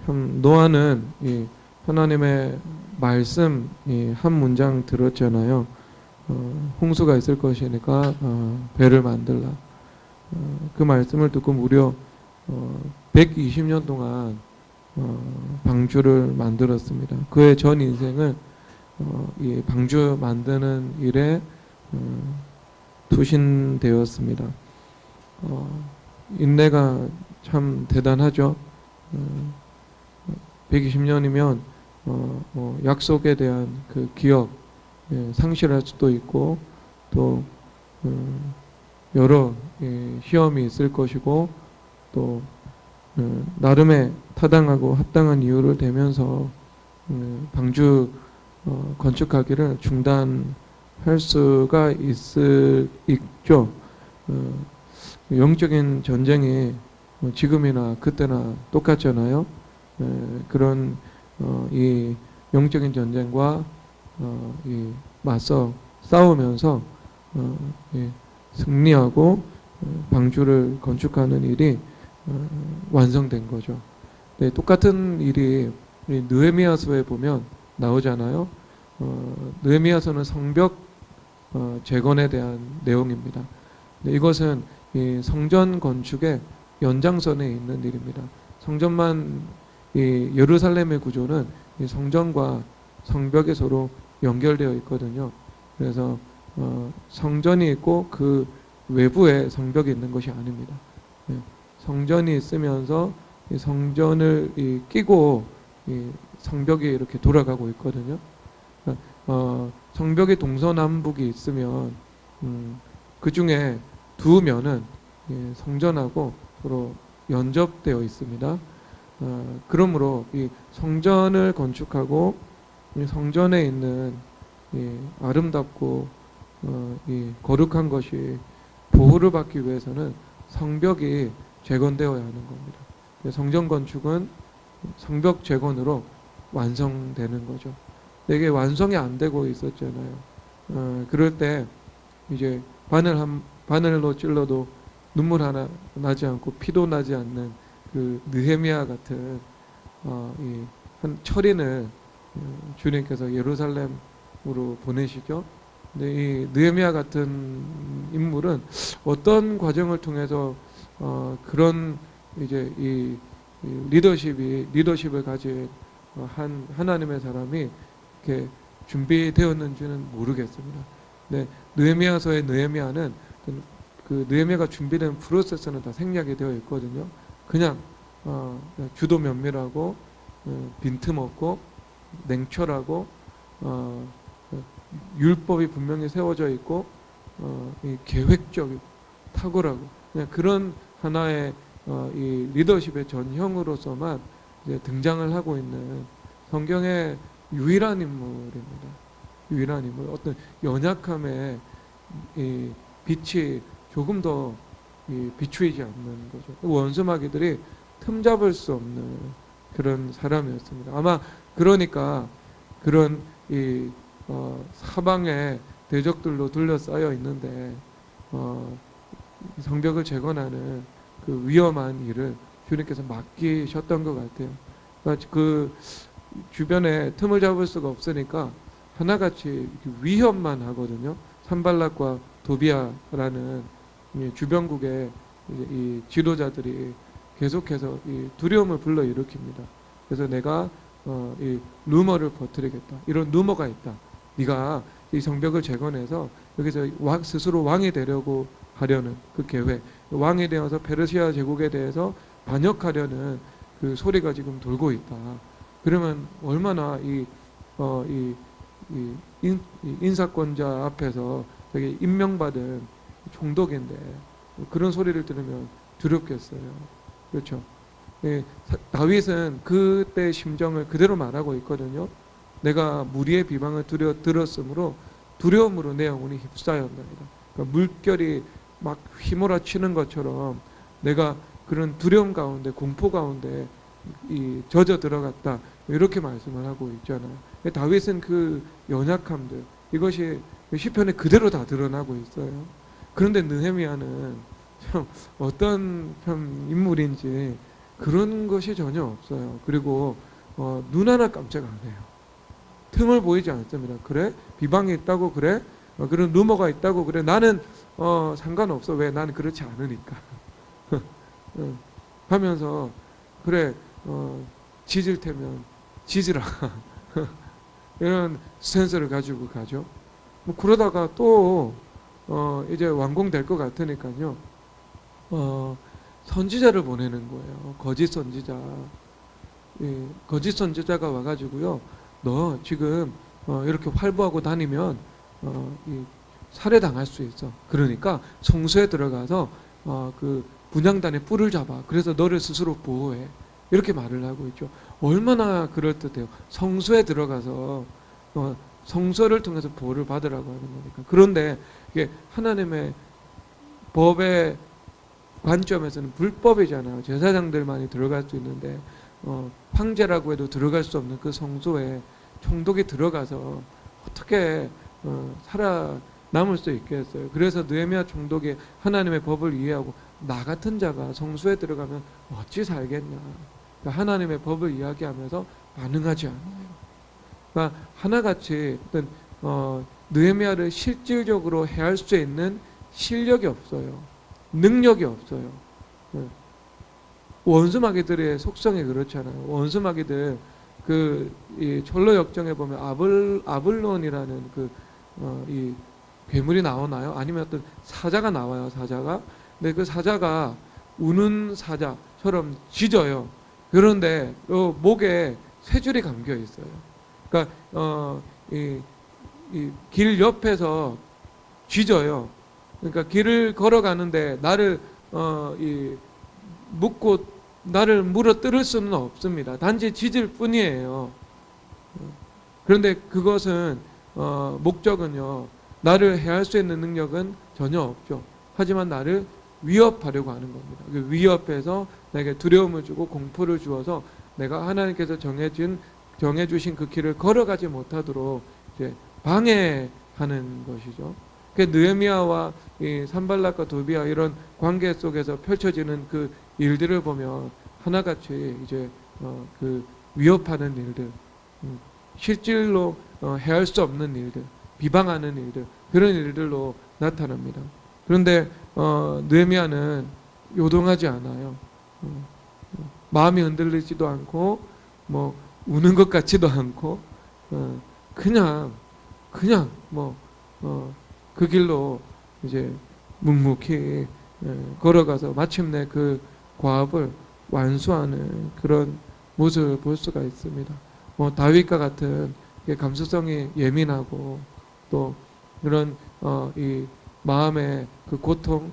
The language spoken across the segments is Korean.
참 노아는 이 하나님의 말씀 이 한 문장 들었잖아요. 홍수가 있을 것이니까 배를 만들라. 그 말씀을 듣고 무려 120년 동안 방주를 만들었습니다. 그의 전 인생을 이 방주 만드는 일에 투신되었습니다. 인내가 참 대단하죠. 120년이면 약속에 대한 그 기억 상실할 수도 있고 또 여러 시험이 있을 것이고 또 나름의 타당하고 합당한 이유를 대면서 방주 건축하기를 중단할 수가 있죠. 영적인 전쟁이 지금이나 그때나 똑같잖아요. 그런 이 영적인 전쟁과 이 맞서 싸우면서 승리하고 방주를 건축하는 일이 완성된 거죠. 네, 똑같은 일이 느헤미야서에 보면 나오잖아요. 느헤미야서는 성벽 재건에 대한 내용입니다. 네, 이것은 이 성전 건축의 연장선에 있는 일입니다. 성전만 이 예루살렘의 구조는 이 성전과 성벽이 서로 연결되어 있거든요. 그래서 성전이 있고 그 외부에 성벽이 있는 것이 아닙니다. 예, 성전이 있으면서 이 성전을 끼고 이 성벽이 이렇게 돌아가고 있거든요. 성벽이 동서남북이 있으면 그 중에 두 면은 성전하고 서로 연접되어 있습니다. 그러므로 이 성전을 건축하고 이 성전에 있는 이 아름답고 이 거룩한 것이 보호를 받기 위해서는 성벽이 재건되어야 하는 겁니다. 성전 건축은 성벽 재건으로 완성되는 거죠. 이게 완성이 안 되고 있었잖아요. 그럴 때 이제 바늘로 찔러도 눈물 하나 나지 않고 피도 나지 않는 그 느헤미야 같은 한 철인을 주님께서 예루살렘으로 보내시죠. 근데 이 느헤미야 같은 인물은 어떤 과정을 통해서 그런 이제 이 리더십을 가진 하나님의 사람이 이렇게 준비되었는지는 모르겠습니다. 네, 느헤미야서의 느헤미야는 그 느헤미야가 준비된 프로세스는 다 생략이 되어 있거든요. 그냥 주도 면밀하고 빈틈없고 냉철하고 율법이 분명히 세워져 있고 이 계획적이고 탁월하고 그냥 그런 하나의 이 리더십의 전형으로서만 이제 등장을 하고 있는 성경의 유일한 인물입니다. 유일한 인물. 어떤 연약함에 이 빛이 조금 더 비추이지 않는 거죠. 원수마귀들이 틈잡을 수 없는 그런 사람이었습니다. 아마 그러니까 그런 이 사방에 대적들로 둘러싸여 있는데 성벽을 재건하는 그 위험한 일을 주님께서 맡기셨던 것 같아요. 그러니까 그 주변에 틈을 잡을 수가 없으니까 하나같이 위협만 하거든요. 산발락과 도비아라는 주변국의 이 지도자들이 계속해서 이 두려움을 불러일으킵니다. 그래서 내가 이 루머를 퍼뜨리겠다. 이런 루머가 있다. 네가 이 성벽을 재건해서 여기서 스스로 왕이 되려고 하려는 그 계획, 왕이 되어서 페르시아 제국에 대해서 반역하려는 그 소리가 지금 돌고 있다. 그러면 얼마나 이 인사권자 앞에서 되게 임명받은 총독인데 그런 소리를 들으면 두렵겠어요. 그렇죠? 다윗은 그때 심정을 그대로 말하고 있거든요. 내가 무리의 비방을 들었으므로 두려움으로 내 영혼이 휩싸였나이다. 그러니까 물결이 막 휘몰아치는 것처럼 내가 그런 두려움 가운데 공포 가운데 젖어 들어갔다. 이렇게 말씀을 하고 있잖아요. 다윗은 그 연약함들 이것이 시편에 그대로 다 드러나고 있어요. 그런데 느헤미야는 참 어떤 참 인물인지 그런 것이 전혀 없어요. 그리고 눈 하나 깜짝 안 해요. 틈을 보이지 않습니다. 그래? 비방이 있다고 그래? 그런 루머가 있다고 그래? 나는 상관없어. 왜? 나는 그렇지 않으니까. 하면서 그래 지질 테면 지지라 이런 스탠스를 가지고 가죠. 뭐 그러다가 또 이제 완공될 것 같으니까요. 선지자를 보내는 거예요. 거짓 선지자. 예, 거짓 선지자가 와가지고요. 너 지금 이렇게 활보하고 다니면 살해당할 수 있어. 그러니까 성소에 들어가서 그 분향단에 뿔을 잡아. 그래서 너를 스스로 보호해. 이렇게 말을 하고 있죠. 얼마나 그럴듯해요. 성소에 들어가서 성소를 통해서 보호를 받으라고 하는 거니까. 그런데 이게 하나님의 법의 관점에서는 불법이잖아요. 제사장들만이 들어갈 수 있는데 황제라고 해도 들어갈 수 없는 그 성소에 총독이 들어가서 어떻게 살아남을 수 있겠어요. 그래서 느헤미야 총독이 하나님의 법을 이해하고 나 같은 자가 성소에 들어가면 어찌 살겠냐. 그러니까 하나님의 법을 이야기하면서 반응하지 않아요. 그러니까 하나같이 어떤 느헤미야를 실질적으로 해할 수 있는 실력이 없어요. 능력이 없어요. 원수마귀들의 속성이 그렇잖아요. 원수마귀들 이 철로 역정에 보면 아블론이라는 이 괴물이 나오나요? 아니면 어떤 사자가 나와요. 사자가. 근데 그 사자가 우는 사자처럼 짖어요. 그런데 목에 세 줄이 감겨 있어요. 그러니까 이 길 옆에서 짖어요. 그러니까 길을 걸어가는데 나를 묶고 나를 물어뜯을 수는 없습니다. 단지 짖을 뿐이에요. 그런데 그것은 목적은요. 나를 해할 수 있는 능력은 전혀 없죠. 하지만 나를 위협하려고 하는 겁니다. 그 위협해서 내게 두려움을 주고 공포를 주어서 내가 하나님께서 정해주신 그 길을 걸어가지 못하도록 이제 방해하는 것이죠. 그 느헤미야와 이 산발락과 도비야 이런 관계 속에서 펼쳐지는 그 일들을 보면 하나같이 이제 그 위협하는 일들, 실질로 해할 수 없는 일들, 비방하는 일들, 그런 일들로 나타납니다. 그런데 느헤미야는 요동하지 않아요. 마음이 흔들리지도 않고 뭐 우는 것 같지도 않고 그냥 그 길로 이제 묵묵히 걸어가서 마침내 그 과업을 완수하는 그런 모습을 볼 수가 있습니다. 다윗과 같은 감수성이 예민하고 또 그런 이 마음의 그 고통,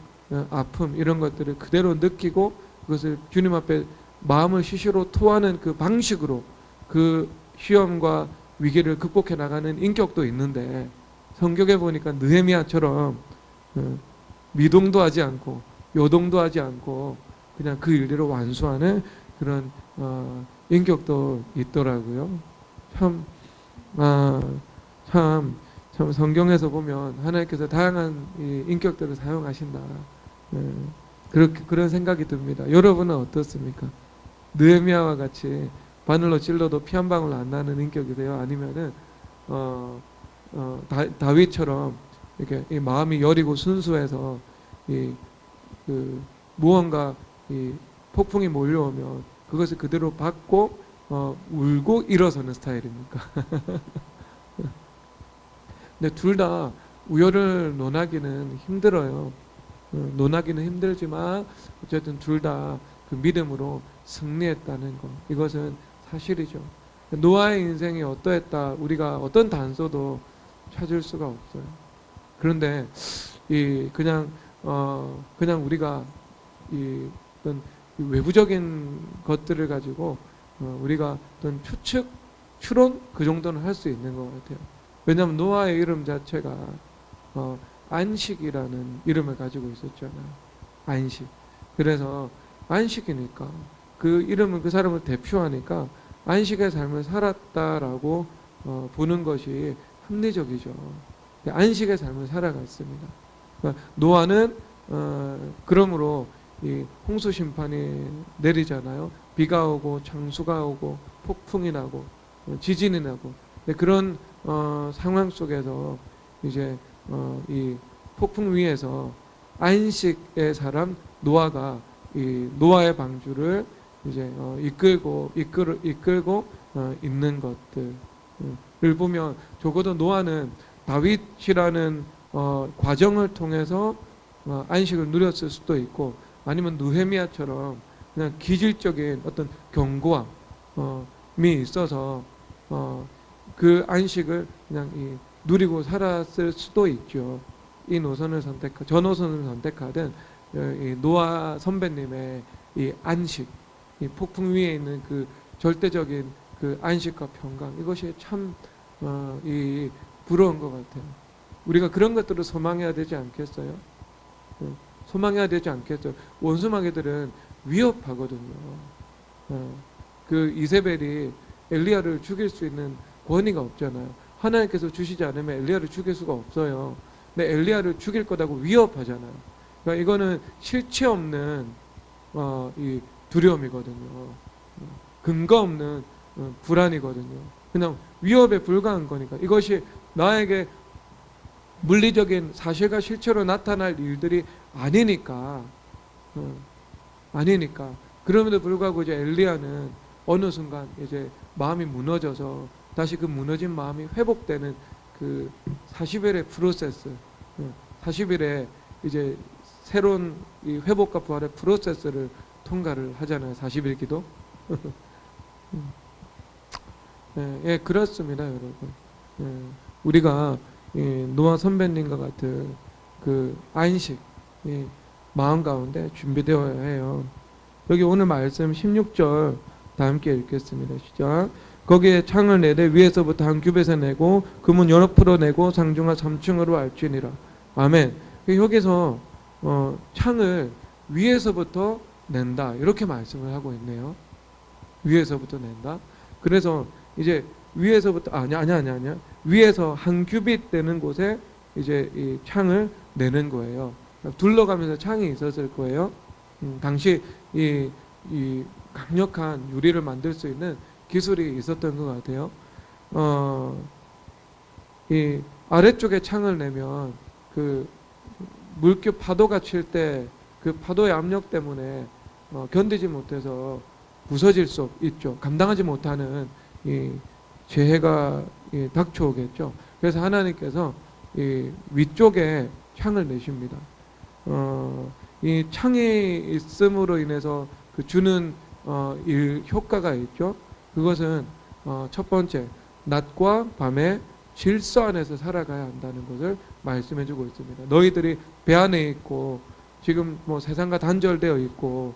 아픔 이런 것들을 그대로 느끼고 그것을 주님 앞에 마음을 시시로 토하는 그 방식으로 그 시험과 위기를 극복해 나가는 인격도 있는데 성경에 보니까 느헤미야처럼 미동도 하지 않고 요동도 하지 않고 그냥 그 일대로 완수하는 그런 인격도 있더라고요. 참 성경에서 보면 하나님께서 다양한 인격들을 사용하신다. 그런 생각이 듭니다. 여러분은 어떻습니까? 느헤미야와 같이 바늘로 찔러도 피 한 방울 안 나는 인격이세요? 아니면은 다윗처럼 이렇게 이 마음이 여리고 순수해서 무언가 폭풍이 몰려오면 그것을 그대로 받고 울고 일어서는 스타일입니까? 근데 둘 다 우열을 논하기는 힘들어요. 논하기는 힘들지만 어쨌든 둘 다 그 믿음으로 승리했다는 것, 이것은 사실이죠. 노아의 인생이 어떠했다, 우리가 어떤 단서도 찾을 수가 없어요. 그런데 그냥 우리가 어떤 외부적인 것들을 가지고 우리가 어떤 추론 그 정도는 할 수 있는 것 같아요. 왜냐하면 노아의 이름 자체가 안식이라는 이름을 가지고 있었잖아요. 안식. 그래서 안식이니까 그 이름은 그 사람을 대표하니까 안식의 삶을 살았다라고 보는 것이 합리적이죠. 안식의 삶을 살아갔습니다. 그러니까 노아는 그러므로 이 홍수 심판이 내리잖아요. 비가 오고 창수가 오고 폭풍이 나고 지진이 나고. 그런 상황 속에서 이제 이 폭풍 위에서 안식의 사람 노아가 이 노아의 방주를 이제 이끌고 있는 것들을 보면 적어도 노아는 다윗이라는 과정을 통해서 안식을 누렸을 수도 있고, 아니면 느헤미야처럼 그냥 기질적인 어떤 견고함이 있어서 그 안식을 그냥 누리고 살았을 수도 있죠. 이 노선을 저 노선을 선택하든 이 노아 선배님의 이 안식, 이 폭풍 위에 있는 그 절대적인 그 안식과 평강, 이것이 참 이 부러운 것 같아요. 우리가 그런 것들을 소망해야 되지 않겠어요? 소망해야 되지 않겠죠. 원수마귀들은 위협하거든요. 그 이세벨이 엘리야를 죽일 수 있는 권위가 없잖아요. 하나님께서 주시지 않으면 엘리야를 죽일 수가 없어요. 근데 엘리야를 죽일 거다고 위협하잖아요. 그러니까 이거는 실체 없는 이 두려움이거든요. 근거 없는 불안이거든요. 그냥 위협에 불과한 거니까. 이것이 나에게 물리적인 사실과 실체로 나타날 일들이 아니니까. 그럼에도 불구하고 이제 엘리야는 어느 순간 이제 마음이 무너져서 다시 그 무너진 마음이 회복되는 그 40일의 프로세스, 40일의 이제 새로운 이 회복과 부활의 프로세스를 통과를 하잖아요. 40일 기도. 예, 그렇습니다, 여러분. 우리가 노아 선배님과 같은 그 안식, 마음 가운데 준비되어야 해요. 여기 오늘 말씀 16절 다 함께 읽겠습니다. 시작. 거기에 창을 내되 위에서부터 한 규빗을 내고 그 문 옆으로 내고 상중하 3층으로 알지니라. 아멘. 여기서 창을 위에서부터 낸다, 이렇게 말씀을 하고 있네요. 위에서부터 낸다. 그래서 이제 위에서부터 아니야. 위에서 한 규빗 되는 곳에 이제 이 창을 내는 거예요. 둘러가면서 창이 있었을 거예요. 당시 이 강력한 유리를 만들 수 있는 기술이 있었던 것 같아요. 이 아래쪽에 창을 내면 그 물결 파도가 칠 때 그 파도의 압력 때문에 견디지 못해서 부서질 수 있죠. 감당하지 못하는 이 재해가 닥쳐오겠죠. 그래서 하나님께서 이 위쪽에 창을 내십니다. 이 창이 있음으로 인해서 그 주는 효과가 있죠. 그것은 첫 번째, 낮과 밤의 질서 안에서 살아가야 한다는 것을 말씀해주고 있습니다. 너희들이 배 안에 있고 지금 뭐 세상과 단절되어 있고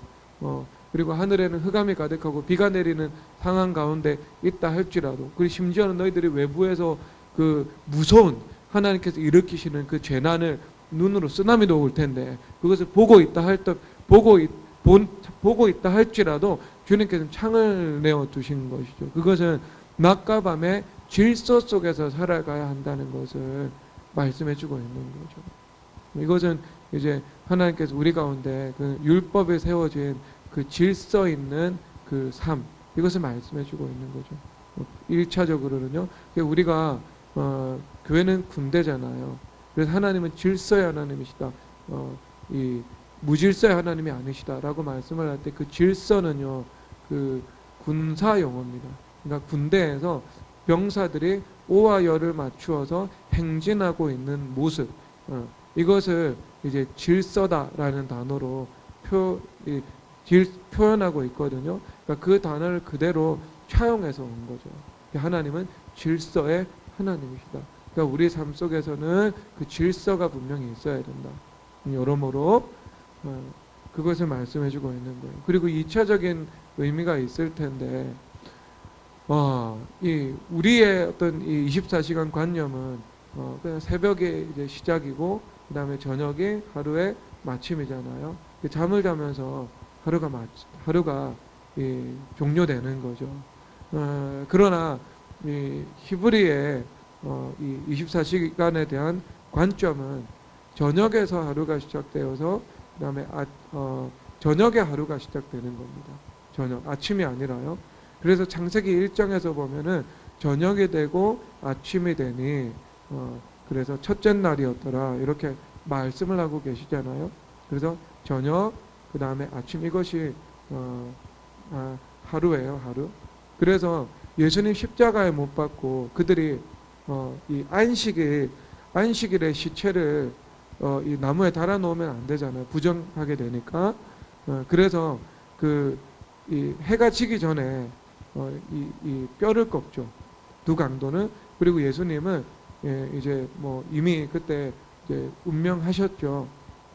그리고 하늘에는 흑암이 가득하고 비가 내리는 상황 가운데 있다 할지라도, 그리고 심지어는 너희들이 외부에서 그 무서운 하나님께서 일으키시는 그 재난을 눈으로 쓰나미도 올 텐데 그것을 보고 있다 할지라도 주님께서는 창을 내어 두신 것이죠. 그것은 낮과 밤의 질서 속에서 살아가야 한다는 것을 말씀해주고 있는 거죠. 이것은 이제 하나님께서 우리 가운데 그 율법에 세워진 그 질서 있는 그 삶, 이것을 말씀해주고 있는 거죠. 1차적으로는요, 우리가 교회는 군대잖아요. 그래서 하나님은 질서의 하나님이시다. 이 무질서의 하나님이 아니시다라고 말씀을 할 때 그 질서는요, 그 군사 용어입니다. 그러니까 군대에서 병사들이 오와 열을 맞추어서 행진하고 있는 모습, 이것을 이제 질서다라는 단어로 표현하고 있거든요. 그러니까 그 단어를 그대로 차용해서 온 거죠. 하나님은 질서의 하나님이시다. 그러니까 우리 삶 속에서는 그 질서가 분명히 있어야 된다. 여러모로 그것을 말씀해주고 있는 거예요. 그리고 2차적인 의미가 있을 텐데, 이 우리의 어떤 이 24시간 관념은 그냥 새벽에 이제 시작이고 그 다음에 저녁이 하루의 마침이잖아요. 잠을 자면서 하루가 종료되는 거죠. 그러나 이 히브리의 이 24시간에 대한 관점은 저녁에서 하루가 시작되어서 그 다음에 저녁에 하루가 시작되는 겁니다. 저녁, 아침이 아니라요. 그래서 창세기 1장에서 보면은 저녁이 되고 아침이 되니 그래서 첫째 날이었더라 이렇게 말씀을 하고 계시잖아요. 그래서 저녁 그 다음에 아침 이것이 하루예요. 하루. 그래서 예수님 십자가에 못 박고 그들이 이 안식일에 시체를 이 나무에 달아 놓으면 안 되잖아요. 부정하게 되니까. 그래서 이 해가 지기 전에 이 뼈를 꺾죠. 두 강도는. 그리고 예수님은 이제 뭐 이미 그때 이제 운명하셨죠.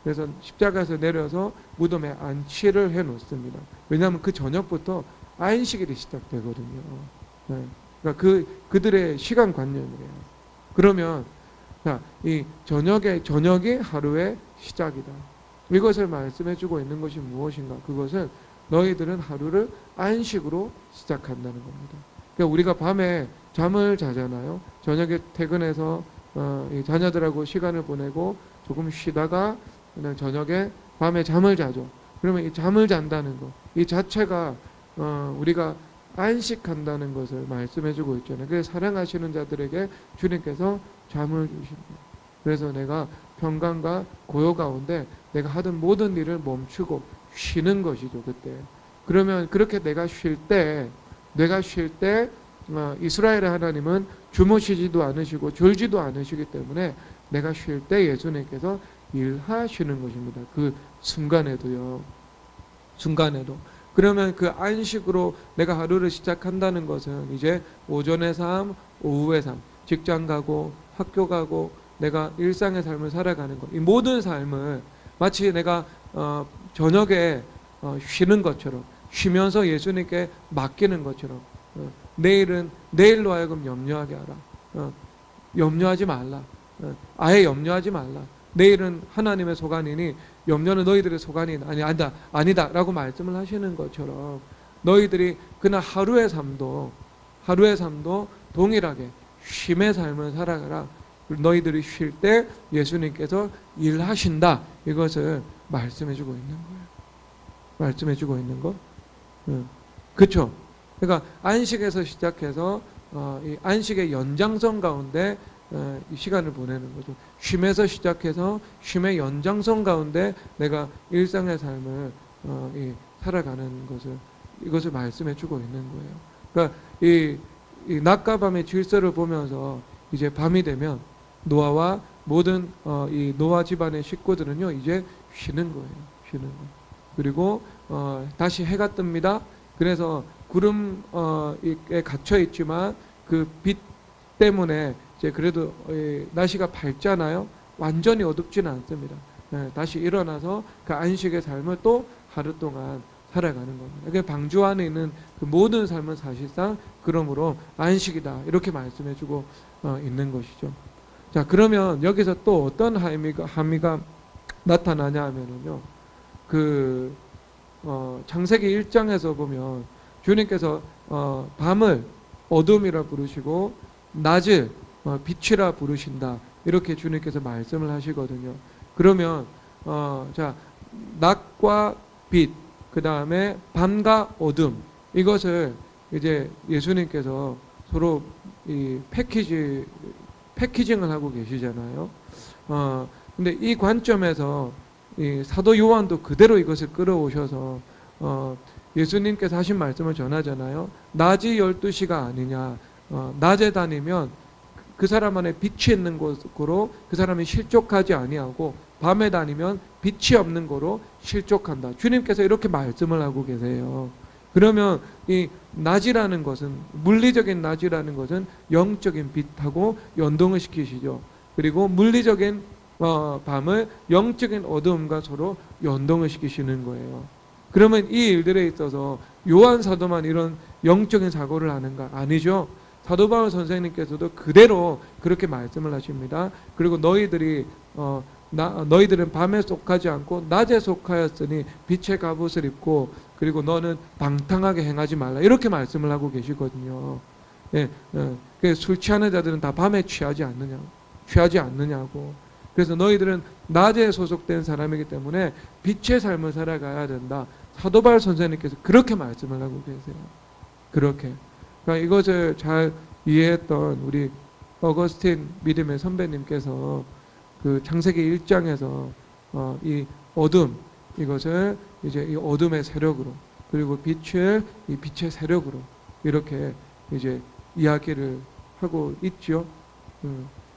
그래서 십자가에서 내려서 무덤에 안치를 해 놓습니다. 왜냐하면 그 저녁부터 안식일이 시작되거든요. 네. 그러니까 그들의 시간 관념이에요. 그러면 자, 이 저녁이 하루의 시작이다. 이것을 말씀해주고 있는 것이 무엇인가? 그것은 너희들은 하루를 안식으로 시작한다는 겁니다. 그러니까 우리가 밤에 잠을 자잖아요. 저녁에 퇴근해서 이 자녀들하고 시간을 보내고 조금 쉬다가 그냥 저녁에 밤에 잠을 자죠. 그러면 이 잠을 잔다는 것, 이 자체가 우리가 안식한다는 것을 말씀해주고 있잖아요. 그래서 사랑하시는 자들에게 주님께서 잠을 주십니다. 그래서 내가 평강과 고요 가운데 내가 하던 모든 일을 멈추고 쉬는 것이죠. 그때. 그러면 그렇게 내가 쉴 때 이스라엘의 하나님은 주무시지도 않으시고 졸지도 않으시기 때문에 내가 쉴 때 예수님께서 일하시는 것입니다. 그 순간에도요. 순간에도. 그러면 그 안식으로 내가 하루를 시작한다는 것은 이제 오전의 삶, 오후의 삶, 직장 가고 학교 가고 내가 일상의 삶을 살아가는 것. 이 모든 삶을 마치 내가 저녁에 쉬는 것처럼 쉬면서 예수님께 맡기는 것처럼 내일로 하여금 염려하게 하라. 염려하지 말라. 아예 염려하지 말라. 내일은 하나님의 소관이니 염려는 너희들의 소관이 아니다 라고 말씀을 하시는 것처럼 너희들이 그날 하루의 삶도 동일하게 쉼의 삶을 살아가라. 너희들이 쉴 때 예수님께서 일하신다. 이것을 말씀해주고 있는 거예요. 말씀해주고 있는 거. 그렇죠. 그러니까 안식에서 시작해서 이 안식의 연장선 가운데 이 시간을 보내는 거죠. 쉼에서 시작해서 쉼의 연장선 가운데 내가 일상의 삶을 살아가는 이것을 말씀해주고 있는 거예요. 그러니까 이 낮과 밤의 질서를 보면서 이제 밤이 되면 노아와 모든 이 노아 집안의 식구들은요 이제 쉬는 거예요. 쉬는 거. 그리고 다시 해가 뜹니다. 그래서 구름에 갇혀 있지만 그 빛 때문에 이제 그래도 날씨가 밝잖아요. 완전히 어둡지는 않습니다. 다시 일어나서 그 안식의 삶을 또 하루 동안 살아가는 겁니다. 그러니까 방주 안에 있는 그 모든 삶은 사실상 그러므로 안식이다. 이렇게 말씀해주고 있는 것이죠. 자, 그러면 여기서 또 어떤 함의가 나타나냐 하면은요. 창세기 1장에서 보면 주님께서 밤을 어둠이라 부르시고 낮을 빛이라 부르신다. 이렇게 주님께서 말씀을 하시거든요. 그러면 자, 낮과 빛, 그 다음에 밤과 어둠, 이것을 이제 예수님께서 서로 이 패키징을 하고 계시잖아요. 근데 이 관점에서 이 사도 요한도 그대로 이것을 끌어오셔서 예수님께서 하신 말씀을 전하잖아요. 낮이 12시가 아니냐. 낮에 다니면 그 사람 안에 빛이 있는 곳으로 그 사람이 실족하지 아니하고 밤에 다니면 빛이 없는 곳으로 실족한다. 주님께서 이렇게 말씀을 하고 계세요. 그러면 이 낮이라는 것은, 물리적인 낮이라는 것은 영적인 빛하고 연동을 시키시죠. 그리고 물리적인 밤을 영적인 어두움과 서로 연동을 시키시는 거예요. 그러면 이 일들에 있어서 요한 사도만 이런 영적인 사고를 하는가? 아니죠. 사도 바울 선생님께서도 그대로 그렇게 말씀을 하십니다. 그리고 너희들은 밤에 속하지 않고 낮에 속하였으니 빛의 갑옷을 입고 그리고 너는 방탕하게 행하지 말라. 이렇게 말씀을 하고 계시거든요. 술 취하는 자들은 다 밤에 취하지 않느냐고. 그래서 너희들은 낮에 소속된 사람이기 때문에 빛의 삶을 살아가야 된다. 사도 바울 선생님께서 그렇게 말씀을 하고 계세요. 그렇게. 그러니까 이것을 잘 이해했던 우리 어거스틴 믿음의 선배님께서 그 창세기 1장에서 이 어둠, 이것을 이제 이 어둠의 세력으로, 그리고 빛을 이 빛의 세력으로 이렇게 이제 이야기를 하고 있죠.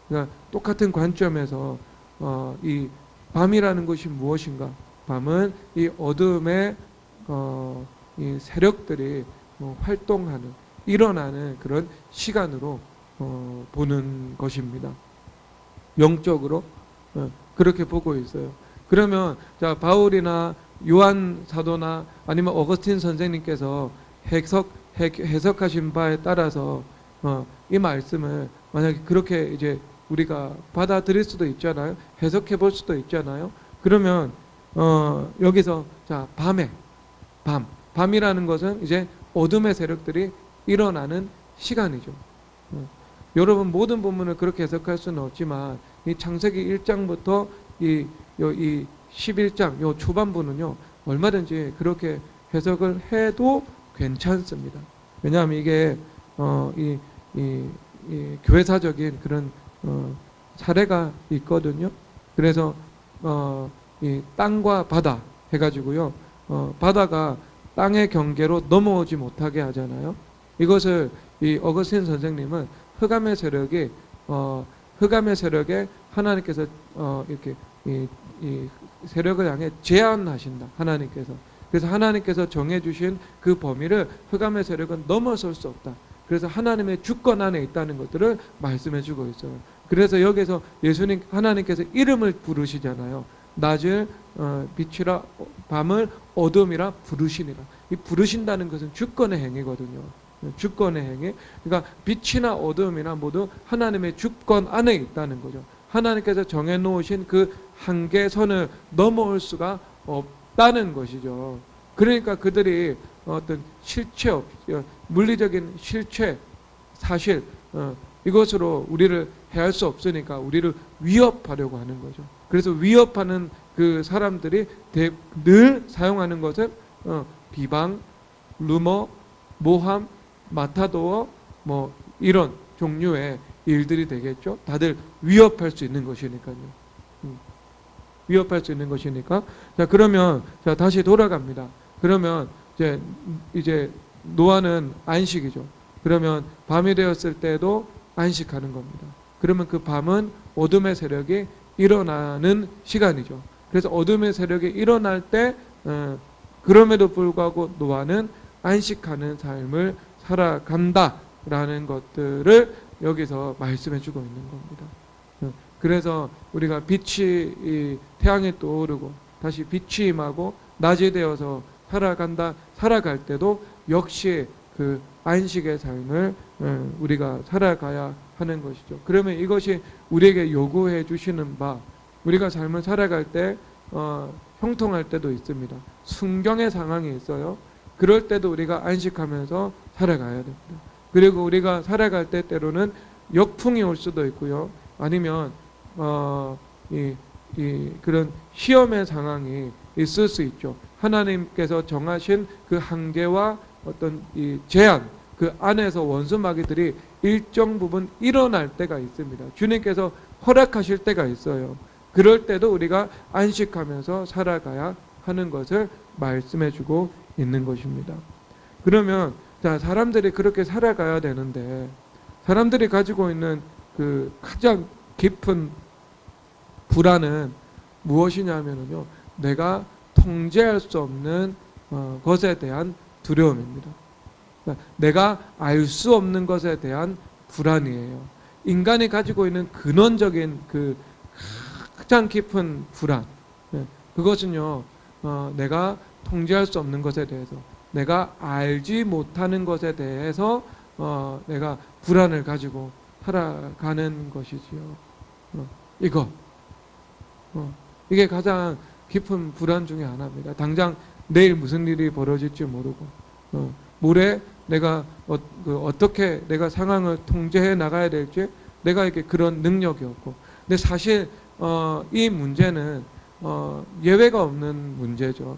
그러니까 똑같은 관점에서 이 밤이라는 것이 무엇인가? 밤은 이 어둠의 이 세력들이 활동하는, 일어나는 그런 시간으로 보는 것입니다. 영적으로 그렇게 보고 있어요. 그러면 자, 바울이나 요한 사도나 아니면 어거스틴 선생님께서 해석하신 바에 따라서 이 말씀을 만약에 그렇게 이제 우리가 받아들일 수도 있잖아요. 해석해 볼 수도 있잖아요. 그러면 여기서 자, 밤이라는 것은 이제 어둠의 세력들이 일어나는 시간이죠. 여러분 모든 본문을 그렇게 해석할 수는 없지만 이 창세기 1장부터 이 11장 요 초반부는요 얼마든지 그렇게 해석을 해도 괜찮습니다. 왜냐하면 이게 이 교회사적인 그런 사례가 있거든요. 그래서 이 땅과 바다 해가지고요 바다가 땅의 경계로 넘어오지 못하게 하잖아요. 이것을 이 어거스틴 선생님은 흑암의 세력에 하나님께서 이렇게 이 세력을 향해 제한하신다. 하나님께서. 그래서 하나님께서 정해주신 그 범위를 흑암의 세력은 넘어설 수 없다. 그래서 하나님의 주권 안에 있다는 것들을 말씀해주고 있어요. 그래서 여기서 예수님 하나님께서 이름을 부르시잖아요. 낮을 빛이라 밤을 어둠이라 부르시니라. 이 부르신다는 것은 주권의 행위거든요. 주권의 행위. 그러니까 빛이나 어둠이나 모두 하나님의 주권 안에 있다는 거죠. 하나님께서 정해놓으신 그 한계선을 넘어올 수가 없다는 것이죠. 그러니까 그들이 어떤 실체, 물리적인 실체, 사실 이것으로 우리를 해할 수 없으니까 우리를 위협하려고 하는 거죠. 그래서 위협하는 그 사람들이 늘 사용하는 것은 비방, 루머, 모함, 마타도어 뭐 이런 종류의 일들이 되겠죠. 다들 위협할 수 있는 것이니까요. 위협할 수 있는 것이니까. 자, 그러면 자 다시 돌아갑니다. 그러면 이제 노아는 안식이죠. 그러면 밤이 되었을 때도 안식하는 겁니다. 그러면 그 밤은 어둠의 세력이 일어나는 시간이죠. 그래서 어둠의 세력이 일어날 때 그럼에도 불구하고 노아는 안식하는 삶을 살아간다라는 것들을 여기서 말씀해 주고 있는 겁니다. 그래서 우리가 빛이 태양이 떠오르고 다시 빛이 임하고 낮이 되어서 살아갈 때도 역시 그 안식의 삶을 우리가 살아가야 하는 것이죠. 그러면 이것이 우리에게 요구해 주시는 바, 우리가 삶을 살아갈 때 형통할 때도 있습니다. 순경의 상황이 있어요. 그럴 때도 우리가 안식하면서 살아가야 됩니다. 그리고 우리가 살아갈 때 때로는 역풍이 올 수도 있고요. 아니면 그런 시험의 상황이 있을 수 있죠. 하나님께서 정하신 그 한계와 어떤 이 제한, 그 안에서 원수 마귀들이 일정 부분 일어날 때가 있습니다. 주님께서 허락하실 때가 있어요. 그럴 때도 우리가 안식하면서 살아가야 하는 것을 말씀해 주고 있는 것입니다. 그러면 자, 사람들이 그렇게 살아가야 되는데 사람들이 가지고 있는 그 가장 깊은 불안은 무엇이냐면요, 내가 통제할 수 없는 것에 대한 두려움입니다. 그러니까 내가 알 수 없는 것에 대한 불안이에요. 인간이 가지고 있는 근원적인 그 가장 깊은 불안, 그것은요, 내가 통제할 수 없는 것에 대해서, 내가 알지 못하는 것에 대해서 내가 불안을 가지고 살아가는 것이지요. 이게 가장 깊은 불안 중에 하나입니다. 당장 내일 무슨 일이 벌어질지 모르고 모레 내가 어떻게 내가 상황을 통제해 나가야 될지 내가 이렇게 그런 능력이 없고, 근데 사실 이 문제는 예외가 없는 문제죠.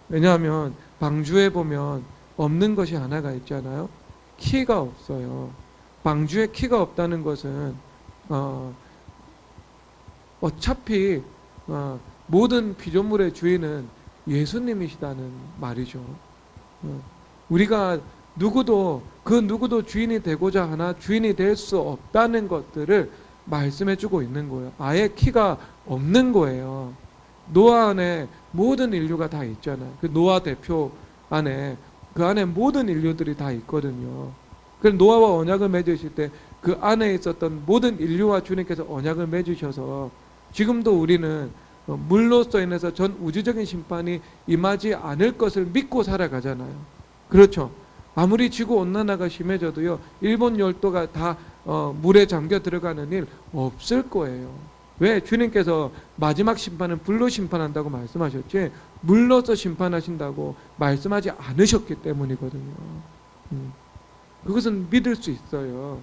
왜냐하면 방주에 보면 없는 것이 하나가 있잖아요. 키가 없어요. 방주에 키가 없다는 것은 어차피 모든 피조물의 주인은 예수님이시다는 말이죠. 우리가 누구도 그 누구도 주인이 되고자 하나 주인이 될 수 없다는 것들을 말씀해 주고 있는 거예요. 아예 키가 없는 거예요. 노아 안에 모든 인류가 다 있잖아요. 그 노아 대표 안에 그 안에 모든 인류들이 다 있거든요. 그래서 노아와 언약을 맺으실 때 그 안에 있었던 모든 인류와 주님께서 언약을 맺으셔서 지금도 우리는 물로써 인해서 전 우주적인 심판이 임하지 않을 것을 믿고 살아가잖아요. 그렇죠. 아무리 지구온난화가 심해져도요, 일본 열도가 다 물에 잠겨 들어가는 일 없을 거예요. 왜? 주님께서 마지막 심판은 불로 심판한다고 말씀하셨지 물로서 심판하신다고 말씀하지 않으셨기 때문이거든요. 그것은 믿을 수 있어요.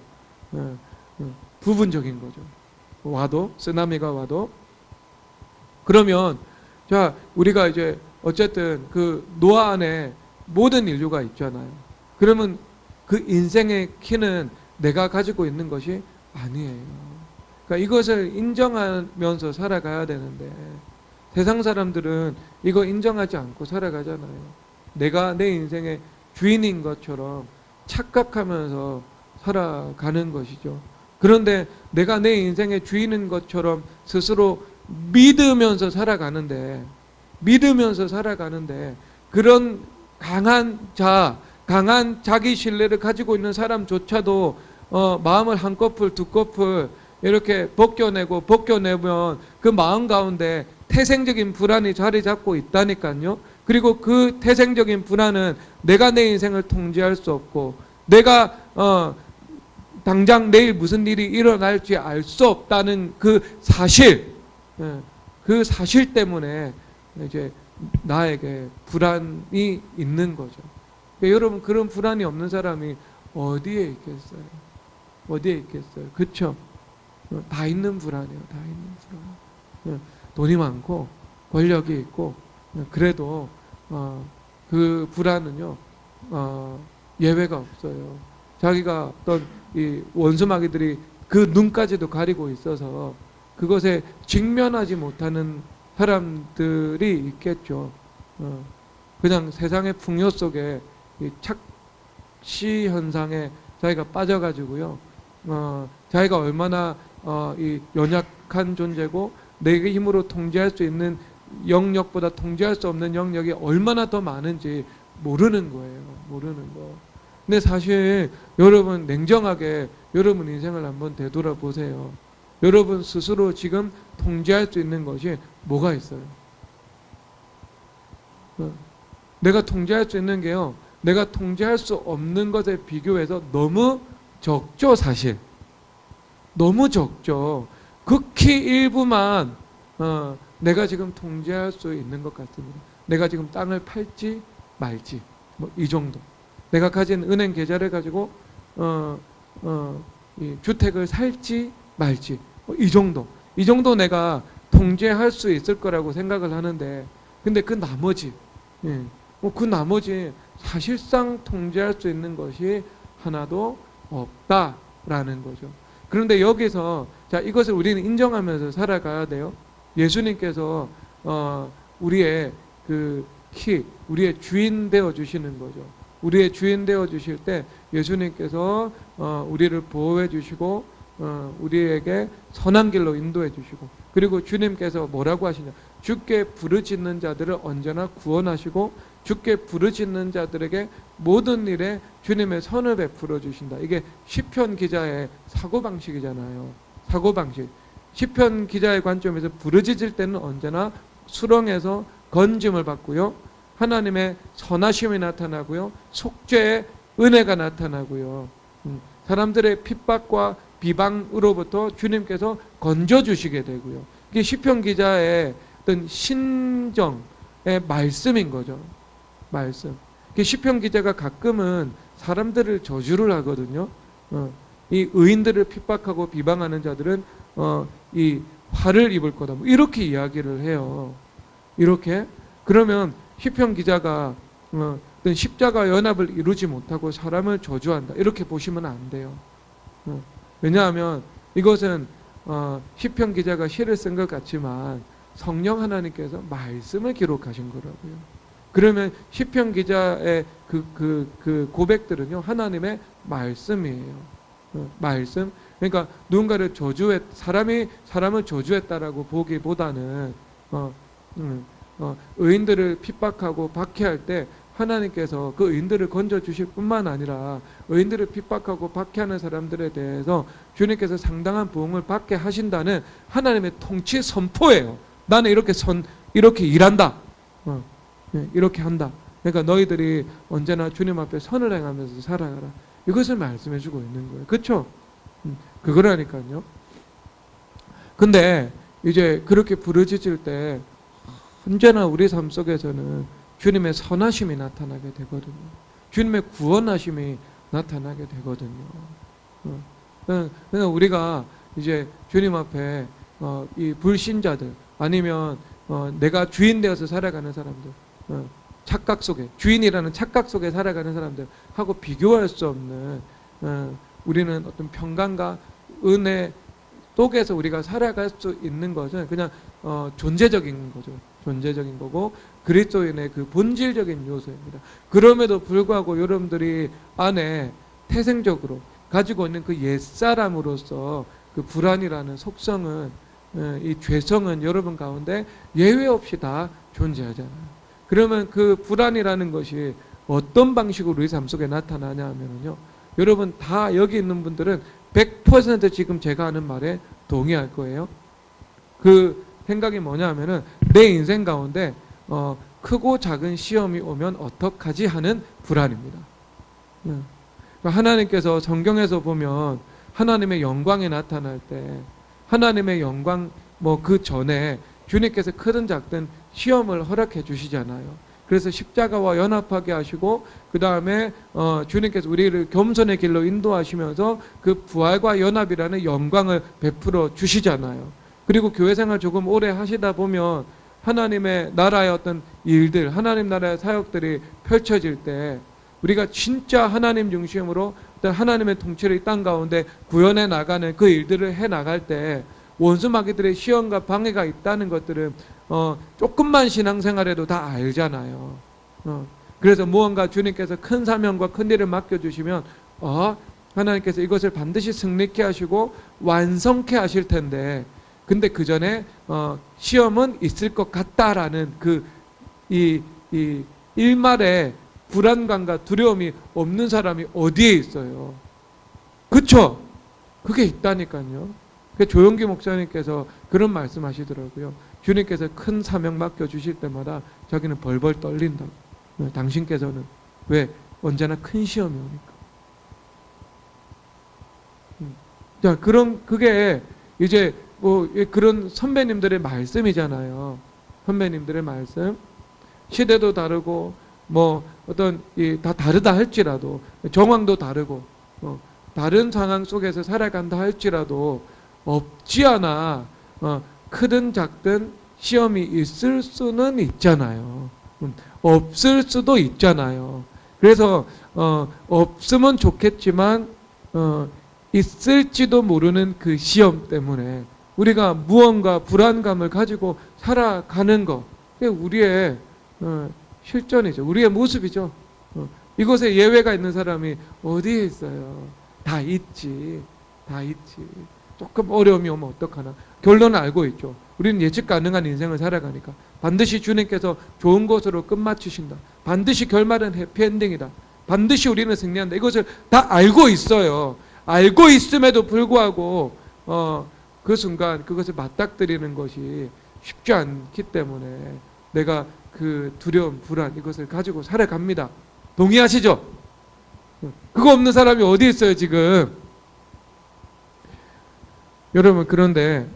부분적인 거죠. 와도, 쓰나미가 와도. 그러면 자, 우리가 이제 어쨌든 그 노아 안에 모든 인류가 있잖아요. 그러면 그 인생의 키는 내가 가지고 있는 것이 아니에요. 그러니까 이것을 인정하면서 살아가야 되는데 세상 사람들은 이거 인정하지 않고 살아가잖아요. 내가 내 인생의 주인인 것처럼 착각하면서 살아가는 것이죠. 그런데 내가 내 인생의 주인인 것처럼 스스로 믿으면서 살아가는데 그런 강한 자기 신뢰를 가지고 있는 사람조차도 마음을 한꺼풀 두꺼풀 이렇게 벗겨내면 그 마음 가운데 태생적인 불안이 자리 잡고 있다니까요. 그리고 그 태생적인 불안은 내가 내 인생을 통제할 수 없고 내가 당장 내일 무슨 일이 일어날지 알 수 없다는 그 사실 때문에 이제 나에게 불안이 있는 거죠. 그러니까 여러분, 그런 불안이 없는 사람이 어디에 있겠어요? 그렇죠? 다 있는 불안이에요. 다 있는 불안. 돈이 많고 권력이 있고 그래도 그 불안은요 예외가 없어요. 자기가 어떤 이 원수마귀들이 그 눈까지도 가리고 있어서 그것에 직면하지 못하는 사람들이 있겠죠. 그냥 세상의 풍요 속에 이 착시 현상에 자기가 빠져가지고요. 자기가 얼마나 이 연약한 존재고 내게 힘으로 통제할 수 있는 영역보다 통제할 수 없는 영역이 얼마나 더 많은지 모르는 거예요. 모르는 거. 근데 사실 여러분 냉정하게 여러분 인생을 한번 되돌아보세요. 여러분 스스로 지금 통제할 수 있는 것이 뭐가 있어요? 내가 통제할 수 있는 게요, 내가 통제할 수 없는 것에 비교해서 너무 적죠. 사실 너무 적죠. 극히 일부만 내가 지금 통제할 수 있는 것 같습니다. 내가 지금 땅을 팔지 말지 뭐 이 정도. 내가 가진 은행 계좌를 가지고 이 주택을 살지 말지 뭐 이 정도 내가 통제할 수 있을 거라고 생각을 하는데, 근데 그 나머지 그 나머지 사실상 통제할 수 있는 것이 하나도 없다라는 거죠. 그런데 여기서 자, 이것을 우리는 인정하면서 살아가야 돼요. 예수님께서 우리의 그 우리의 주인 되어 주시는 거죠. 우리의 주인 되어 주실 때 예수님께서 우리를 보호해 주시고 우리에게 선한 길로 인도해 주시고, 그리고 주님께서 뭐라고 하시냐, 주께 부르짖는 자들을 언제나 구원하시고 주께 부르짖는 자들에게 모든 일에 주님의 선을 베풀어 주신다. 이게 시편 기자의 사고방식이잖아요. 사고방식. 시편 기자의 관점에서 부르짖을 때는 언제나 수렁에서 건짐을 받고요, 하나님의 선하심이 나타나고요, 속죄의 은혜가 나타나고요, 사람들의 핍박과 비방으로부터 주님께서 건져주시게 되고요. 이게 시편 기자의 어떤 신정의 말씀인 거죠. 말씀. 시편 기자가 가끔은 사람들을 저주를 하거든요. 이 의인들을 핍박하고 비방하는 자들은 이 화를 입을 거다. 뭐 이렇게 이야기를 해요. 이렇게. 그러면 시편 기자가 어떤 십자가 연합을 이루지 못하고 사람을 저주한다. 이렇게 보시면 안 돼요. 왜냐하면 이것은 시편 기자가 시를 쓴 것 같지만 성령 하나님께서 말씀을 기록하신 거라고요. 그러면 시편 기자의 그 고백들은요, 하나님의 말씀이에요. 말씀. 그러니까 누군가를 사람을 저주했다라고 보기보다는 의인들을 핍박하고 박해할 때 하나님께서 그 의인들을 건져 주실 뿐만 아니라 의인들을 핍박하고 박해하는 사람들에 대해서 주님께서 상당한 보응을 받게 하신다는 하나님의 통치 선포예요. 나는 이렇게 일한다. 이렇게 한다. 그러니까 너희들이 언제나 주님 앞에 선을 행하면서 살아가라. 이것을 말씀해 주고 있는 거예요. 그렇죠? 그거라니까요. 근데 이제 그렇게 부르짖을 때 언제나 우리 삶 속에서는 주님의 선하심이 나타나게 되거든요. 주님의 구원하심이 나타나게 되거든요. 그러니까 우리가 이제 주님 앞에 이 불신자들 아니면 내가 주인 되어서 살아가는 사람들, 착각 속에, 주인이라는 착각 속에 살아가는 사람들하고 비교할 수 없는, 우리는 어떤 평강과 은혜 속에서 우리가 살아갈 수 있는 것은 그냥 존재적인 거죠. 존재적인 거고 그리스도인의 그 본질적인 요소입니다. 그럼에도 불구하고 여러분들이 안에 태생적으로 가지고 있는 그 옛사람으로서 그 불안이라는 속성은, 이 죄성은 여러분 가운데 예외 없이 다 존재하잖아요. 그러면 그 불안이라는 것이 어떤 방식으로 우리 삶 속에 나타나냐 하면요, 여러분 다 여기 있는 분들은 100% 지금 제가 하는 말에 동의할 거예요. 그 생각이 뭐냐 하면은 내 인생 가운데 크고 작은 시험이 오면 어떡하지 하는 불안입니다. 하나님께서 성경에서 보면 하나님의 영광이 나타날 때 하나님의 영광 그 전에 주님께서 크든 작든 시험을 허락해 주시잖아요. 그래서 십자가와 연합하게 하시고 그 다음에 주님께서 우리를 겸손의 길로 인도하시면서 그 부활과 연합이라는 영광을 베풀어 주시잖아요. 그리고 교회 생활 조금 오래 하시다 보면 하나님의 나라의 어떤 일들, 하나님 나라의 사역들이 펼쳐질 때 우리가 진짜 하나님 중심으로 어떤 하나님의 통치를 이 땅 가운데 구현해 나가는 그 일들을 해 나갈 때 원수 마귀들의 시험과 방해가 있다는 것들은 조금만 신앙생활해도 다 알잖아요. 그래서 무언가 주님께서 큰 사명과 큰 일을 맡겨주시면 하나님께서 이것을 반드시 승리케 하시고 완성케 하실 텐데, 근데 그 전에 시험은 있을 것 같다라는 이 일말의 불안감과 두려움이 없는 사람이 어디에 있어요? 그쵸? 그게 있다니까요. 조영기 목사님께서 그런 말씀하시더라고요. 주님께서 큰 사명 맡겨주실 때마다 자기는 벌벌 떨린다고. 당신께서는 왜? 언제나 큰 시험이 오니까. 자, 그게 이제 그런 선배님들의 말씀이잖아요. 선배님들의 말씀. 시대도 다르고 어떤 다 다르다 할지라도 정황도 다르고 다른 상황 속에서 살아간다 할지라도 없지 않아 크든 작든 시험이 있을 수는 있잖아요. 없을 수도 있잖아요. 그래서 없으면 좋겠지만 있을지도 모르는 그 시험 때문에 우리가 무언가 불안감을 가지고 살아가는 것, 그게 우리의 실전이죠. 우리의 모습이죠. 이것에 예외가 있는 사람이 어디에 있어요? 다 있지. 다 있지. 조금 어려움이 오면 어떡하나. 결론을 알고 있죠. 우리는 예측 가능한 인생을 살아가니까 반드시 주님께서 좋은 것으로 끝마치신다. 반드시 결말은 해피엔딩이다. 반드시 우리는 승리한다. 이것을 다 알고 있어요. 알고 있음에도 불구하고 그 순간 그것을 맞닥뜨리는 것이 쉽지 않기 때문에 내가 그 두려움, 불안 이것을 가지고 살아갑니다. 동의하시죠? 그거 없는 사람이 어디 있어요 지금? 여러분, 그런데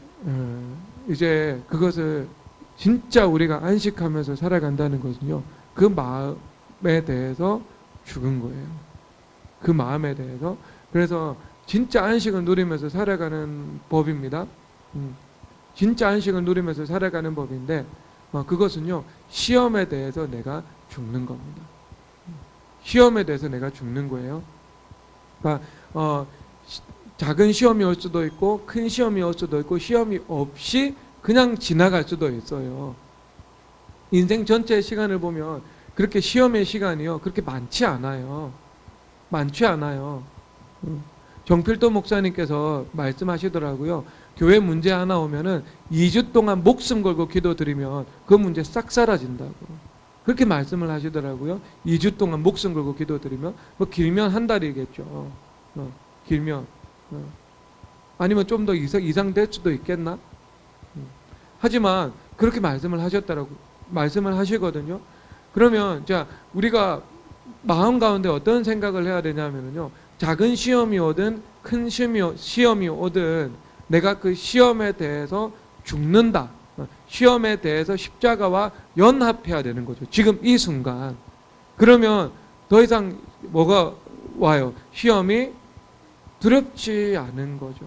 이제 그것을 진짜 우리가 안식하면서 살아간다는 것은요, 그 마음에 대해서 죽은 거예요. 그 마음에 대해서. 그래서 진짜 안식을 누리면서 살아가는 법입니다. 진짜 안식을 누리면서 살아가는 법인데 그것은요 시험에 대해서 내가 죽는 겁니다. 시험에 대해서 내가 죽는 거예요. 그러니까 작은 시험이 올 수도 있고 큰 시험이 올 수도 있고 시험이 없이 그냥 지나갈 수도 있어요. 인생 전체의 시간을 보면 그렇게 시험의 시간이요 그렇게 많지 않아요. 많지 않아요. 정필도 목사님께서 말씀하시더라고요. 교회 문제 하나 오면은 2주 동안 목숨 걸고 기도드리면 그 문제 싹 사라진다고. 그렇게 말씀을 하시더라고요. 2주 동안 목숨 걸고 기도드리면 뭐 길면 한 달이겠죠. 길면 아니면 좀 더 이상 될 수도 있겠나? 하지만 그렇게 말씀을 하시거든요. 그러면 자 우리가 마음 가운데 어떤 생각을 해야 되냐면요. 작은 시험이 오든 큰 시험이 오든 내가 그 시험에 대해서 죽는다. 시험에 대해서 십자가와 연합해야 되는 거죠. 지금 이 순간. 그러면 더 이상 뭐가 와요? 시험이 두렵지 않은 거죠.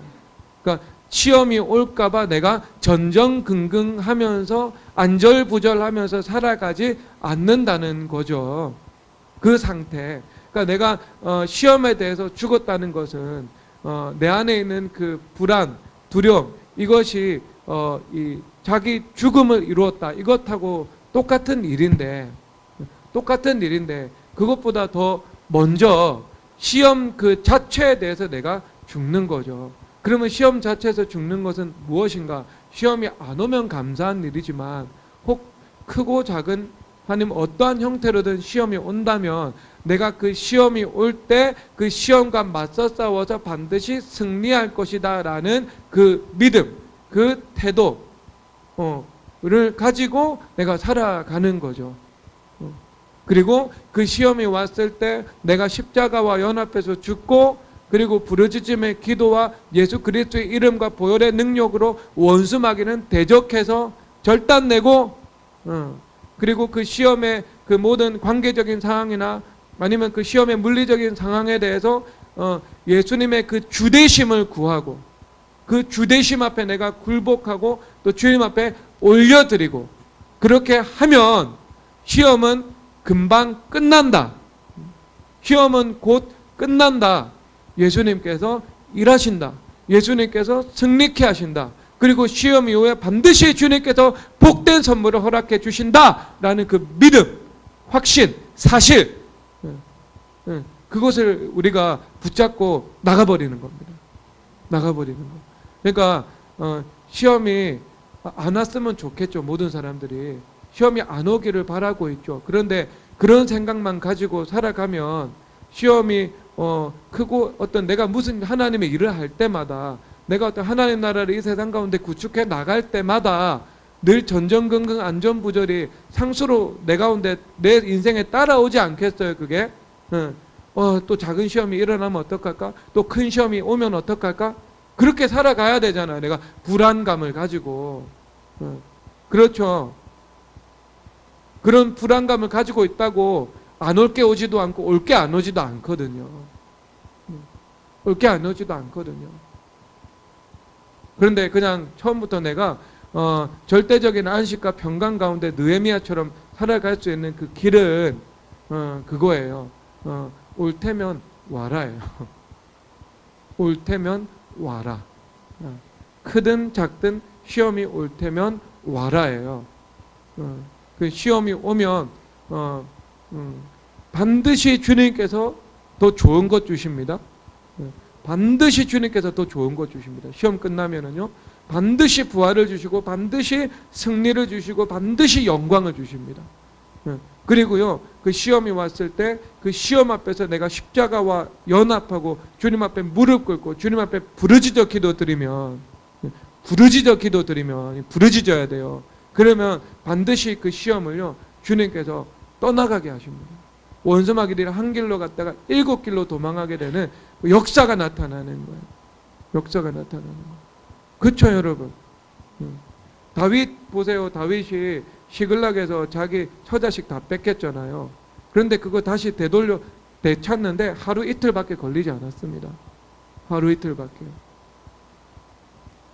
그러니까 시험이 올까봐 내가 전전긍긍하면서 안절부절하면서 살아가지 않는다는 거죠. 그 상태. 그러니까 내가 시험에 대해서 죽었다는 것은 내 안에 있는 그 불안, 두려움 이것이 이 자기 죽음을 이루었다. 이것하고 똑같은 일인데 그것보다 더 먼저 시험 그 자체에 대해서 내가 죽는 거죠. 그러면 시험 자체에서 죽는 것은 무엇인가? 시험이 안 오면 감사한 일이지만 혹 크고 작은 하나님 어떠한 형태로든 시험이 온다면 내가 그 시험이 올 때 그 시험과 맞서 싸워서 반드시 승리할 것이다 라는 그 믿음, 그 태도를 가지고 내가 살아가는 거죠. 그리고 그 시험이 왔을 때 내가 십자가와 연합해서 죽고 그리고 부르짖음의 기도와 예수 그리스도의 이름과 보혈의 능력으로 원수 마귀는 대적해서 절단내고 그리고 그 시험의 그 모든 관계적인 상황이나 아니면 그 시험의 물리적인 상황에 대해서 예수님의 그 주대심을 구하고 그 주대심 앞에 내가 굴복하고 또 주님 앞에 올려드리고 그렇게 하면 시험은 금방 끝난다. 시험은 곧 끝난다. 예수님께서 일하신다. 예수님께서 승리케 하신다. 그리고 시험 이후에 반드시 주님께서 복된 선물을 허락해 주신다라는 그 믿음, 확신, 사실 그것을 우리가 붙잡고 나가버리는 겁니다. 나가버리는 거. 그러니까 시험이 안 왔으면 좋겠죠. 모든 사람들이 시험이 안 오기를 바라고 있죠. 그런데 그런 생각만 가지고 살아가면 시험이 크고 어떤 내가 무슨 하나님의 일을 할 때마다 내가 어떤 하나님 나라를 이 세상 가운데 구축해 나갈 때마다 늘 전전긍긍 안전부절이 상수로 내 가운데 내 인생에 따라오지 않겠어요. 그게 또 작은 시험이 일어나면 어떡할까? 또 큰 시험이 오면 어떡할까? 그렇게 살아가야 되잖아요. 내가 불안감을 가지고 그렇죠. 그런 불안감을 가지고 있다고 안 올 게 오지도 않고 올 게 안 오지도 않거든요. 올 게 안 오지도 않거든요. 그런데 그냥 처음부터 내가 절대적인 안식과 평강 가운데 느헤미야처럼 살아갈 수 있는 그 길은 그거예요. 올 테면 와라예요. 올 테면 와라. 크든 작든 시험이 올 테면 와라예요. 그 시험이 오면 반드시 주님께서 더 좋은 것 주십니다. 반드시 주님께서 더 좋은 것 주십니다. 시험 끝나면은요, 반드시 부활을 주시고, 반드시 승리를 주시고, 반드시 영광을 주십니다. 그리고요, 그 시험이 왔을 때, 그 시험 앞에서 내가 십자가와 연합하고, 주님 앞에 무릎 꿇고, 주님 앞에 부르짖어 기도드리면, 부르짖어야 돼요. 그러면 반드시 그 시험을요, 주님께서 떠나가게 하십니다. 원수마귀들이 한 길로 갔다가 7길로 도망하게 되는 역사가 나타나는 거예요. 역사가 나타나는 거예요. 그렇죠, 여러분? 다윗 보세요. 다윗이 시글락에서 자기 처자식 다 뺏겼잖아요. 그런데 그거 다시 되찾는데 하루 이틀밖에 걸리지 않았습니다. 하루 이틀밖에.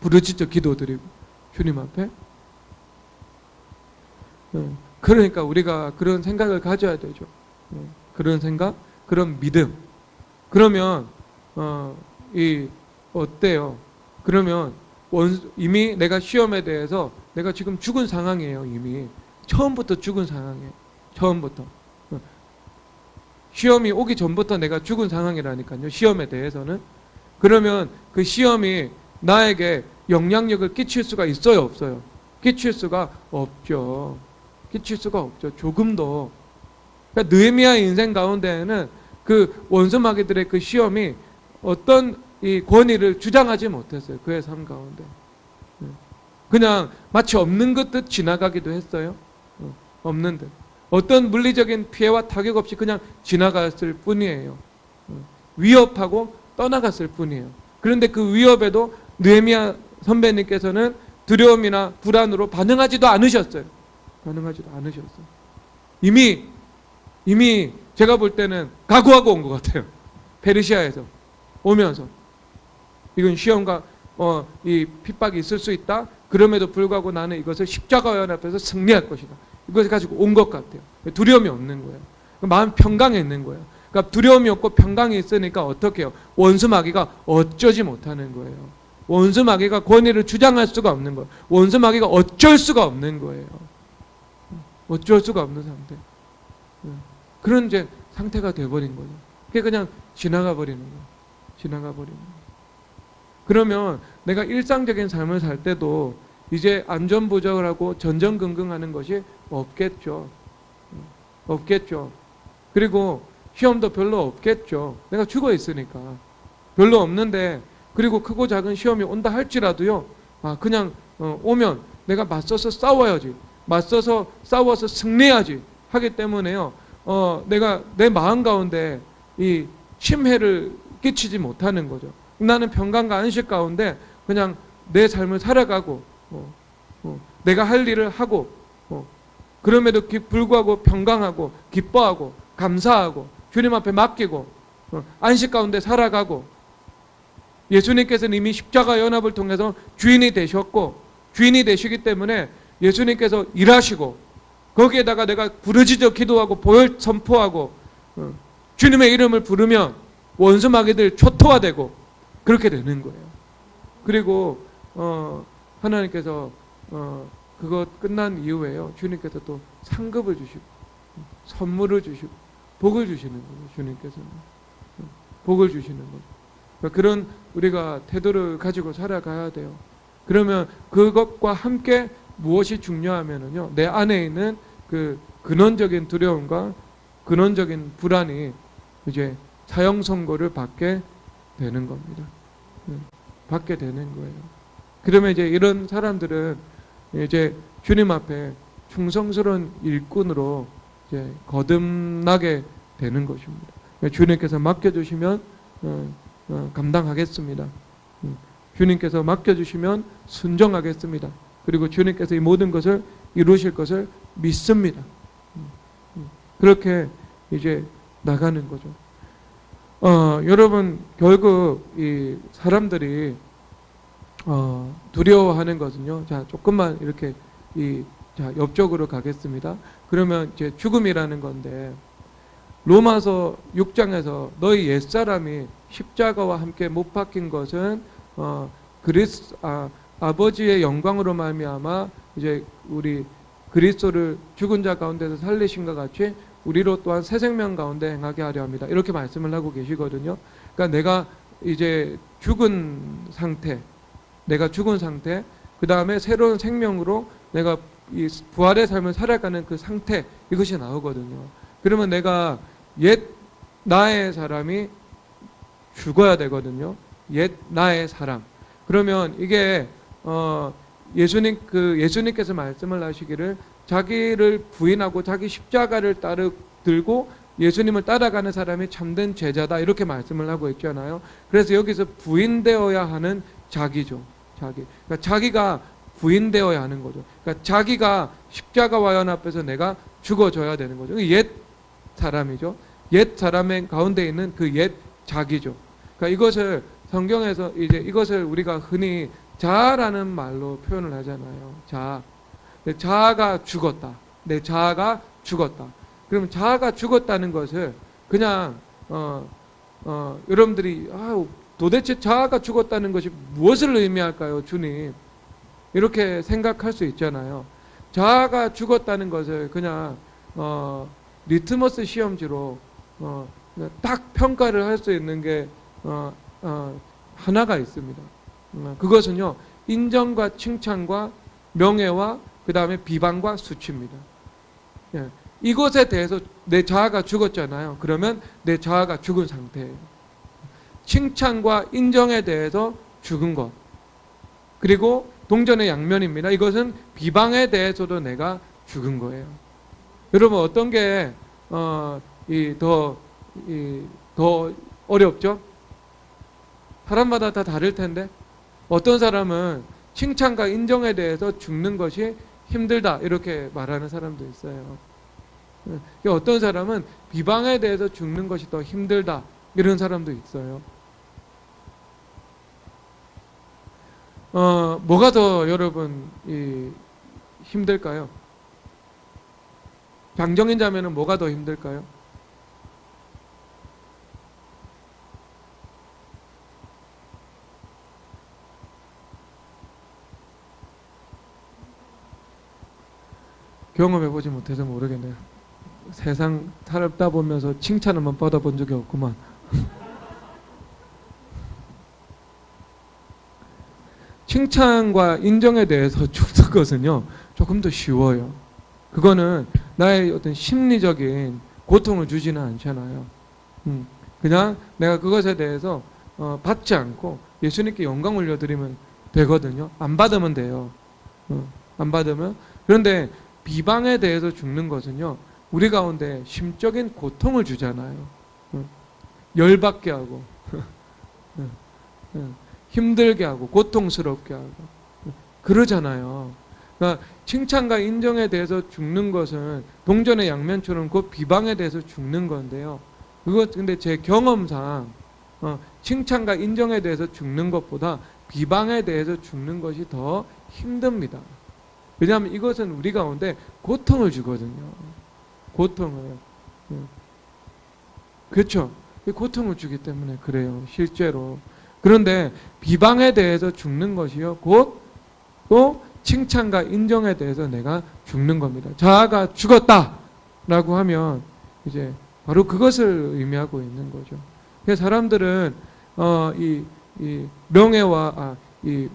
부르짖어 기도드리고 주님 앞에? 그러니까 우리가 그런 생각을 가져야 되죠. 그런 생각, 그런 믿음. 그러면 어때요? 그러면 이미 내가 시험에 대해서 내가 지금 죽은 상황이에요. 이미 처음부터 죽은 상황이에요. 처음부터 시험이 오기 전부터 내가 죽은 상황이라니까요. 시험에 대해서는. 그러면 그 시험이 나에게 영향력을 끼칠 수가 있어요, 없어요? 끼칠 수가 없죠. 끼칠 수가 없죠. 조금도. 그러니까 느헤미야의 인생 가운데에는 그 원수 마귀들의 그 시험이 어떤 이 권위를 주장하지 못했어요. 그의 삶 가운데. 그냥 마치 없는 것 지나가기도 했어요. 없는 듯. 어떤 물리적인 피해와 타격 없이 그냥 지나갔을 뿐이에요. 위협하고 떠나갔을 뿐이에요. 그런데 그 위협에도 느헤미야 선배님께서는 두려움이나 불안으로 반응하지도 않으셨어요. 반응하지도 않으셨어요. 이미 제가 볼 때는 각오하고 온 것 같아요. 페르시아에서 오면서 이건 시험과 이 핍박이 있을 수 있다. 그럼에도 불구하고 나는 이것을 십자가 연합해서 승리할 것이다. 이것을 가지고 온 것 같아요. 두려움이 없는 거예요. 마음 평강에 있는 거예요. 그러니까 두려움이 없고 평강이 있으니까 어떻게 해요? 원수 마귀가 어쩌지 못하는 거예요. 원수 마귀가 권위를 주장할 수가 없는 거예요. 원수 마귀가 어쩔 수가 없는 거예요. 어쩔 수가 없는 상태. 그런 이제 상태가 돼버린 거죠. 그게 그냥 지나가 버리는 거예요. 지나가 버리는 거예요. 그러면 내가 일상적인 삶을 살 때도 이제 안전부적을 하고 전전긍긍하는 것이 없겠죠. 없겠죠. 그리고 시험도 별로 없겠죠. 내가 죽어 있으니까. 별로 없는데, 그리고 크고 작은 시험이 온다 할지라도요, 그냥 오면 내가 맞서서 싸워야지. 맞서서 싸워서 승리해야지. 하기 때문에요, 내가 내 마음 가운데 이 침해를 끼치지 못하는 거죠. 나는 평강과 안식 가운데 그냥 내 삶을 살아가고, 내가 할 일을 하고, 그럼에도 불구하고 평강하고, 기뻐하고, 감사하고, 주님 앞에 맡기고, 안식 가운데 살아가고, 예수님께서는 이미 십자가 연합을 통해서 주인이 되셨고, 주인이 되시기 때문에 예수님께서 일하시고, 거기에다가 내가 부르짖어 기도하고 보혈 선포하고 주님의 이름을 부르면 원수 마귀들 초토화되고 그렇게 되는 거예요. 그리고 하나님께서 그거 끝난 이후에요, 주님께서 또 상급을 주시고 선물을 주시고 복을 주시는 거예요. 주님께서는 복을 주시는 거죠. 그러니까 그런 우리가 태도를 가지고 살아가야 돼요. 그러면 그것과 함께 무엇이 중요하면은요, 내 안에 있는 그 근원적인 두려움과 근원적인 불안이 이제 사형 선고를 받게 되는 겁니다. 받게 되는 거예요. 그러면 이제 이런 사람들은 이제 주님 앞에 충성스러운 일꾼으로 이제 거듭나게 되는 것입니다. 주님께서 맡겨주시면 감당하겠습니다. 주님께서 맡겨주시면 순종하겠습니다. 그리고 주님께서 이 모든 것을 이루실 것을 믿습니다. 그렇게 이제 나가는 거죠. 여러분, 결국 이 사람들이 두려워하는 것은요. 자, 조금만 이렇게 자, 옆쪽으로 가겠습니다. 그러면 이제 죽음이라는 건데, 로마서 6장에서 너희 옛사람이 십자가와 함께 못 박힌 것은 아버지의 영광으로 말미암아 이제 우리 그리스도를 죽은 자 가운데서 살리신 것 같이 우리로 또한 새 생명 가운데 행하게 하려 합니다. 이렇게 말씀을 하고 계시거든요. 그러니까 내가 이제 죽은 상태, 그 다음에 새로운 생명으로 내가 이 부활의 삶을 살아가는 그 상태, 이것이 나오거든요. 그러면 내가 옛 나의 사람이 죽어야 되거든요. 옛 나의 사람. 그러면 이게 예수님께서 말씀을 하시기를 자기를 부인하고 자기 십자가를 들고 예수님을 따라가는 사람이 참된 제자다, 이렇게 말씀을 하고 있잖아요. 그래서 여기서 부인되어야 하는 자기죠. 그러니까 자기가 부인되어야 하는 거죠. 그러니까 자기가 십자가와 연합해서 내가 죽어져야 되는 거죠. 옛 사람이죠. 옛 사람의 가운데 있는 그 옛 자기죠. 그러니까 이것을 성경에서 이제 이것을 우리가 흔히 자아라는 말로 표현을 하잖아요. 자아. 내 자아가 죽었다. 내 자아가 죽었다. 그러면 자아가 죽었다는 것을 그냥 여러분들이 도대체 자아가 죽었다는 것이 무엇을 의미할까요, 주님? 이렇게 생각할 수 있잖아요. 자아가 죽었다는 것을 그냥 리트머스 시험지로 딱 평가를 할 수 있는 게 하나가 있습니다. 그것은요, 인정과 칭찬과 명예와 그 다음에 비방과 수치입니다. 예, 이것에 대해서 내 자아가 죽었잖아요. 그러면 내 자아가 죽은 상태예요. 칭찬과 인정에 대해서 죽은 것, 그리고 동전의 양면입니다. 이것은 비방에 대해서도 내가 죽은 거예요. 여러분, 어떤 게 더 어렵죠? 사람마다 다 다를 텐데, 어떤 사람은 칭찬과 인정에 대해서 죽는 것이 힘들다 이렇게 말하는 사람도 있어요. 어떤 사람은 비방에 대해서 죽는 것이 더 힘들다 이런 사람도 있어요. 뭐가 더 여러분 힘들까요? 장정인 자매는 뭐가 더 힘들까요? 경험해보지 못해서 모르겠네요. 세상 살다 보면서 칭찬을만 받아본 적이 없구만. 칭찬과 인정에 대해서 죽는 것은요, 조금 더 쉬워요. 그거는 나의 어떤 심리적인 고통을 주지는 않잖아요. 그냥 내가 그것에 대해서 받지 않고 예수님께 영광 올려드리면 되거든요. 안 받으면 돼요. 안 받으면. 그런데 비방에 대해서 죽는 것은요, 우리 가운데 심적인 고통을 주잖아요. 열받게 하고 힘들게 하고 고통스럽게 하고 그러잖아요. 그러니까 칭찬과 인정에 대해서 죽는 것은 동전의 양면처럼 그 비방에 대해서 죽는 건데요. 그것 근데 제 경험상 칭찬과 인정에 대해서 죽는 것보다 비방에 대해서 죽는 것이 더 힘듭니다. 왜냐하면 이것은 우리 가운데 고통을 주거든요. 고통을. 그렇죠. 고통을 주기 때문에 그래요. 실제로. 그런데 비방에 대해서 죽는 것이요, 곧 또 칭찬과 인정에 대해서 내가 죽는 겁니다. 자아가 죽었다라고 하면 이제 바로 그것을 의미하고 있는 거죠. 그래서 사람들은 이 명예와 이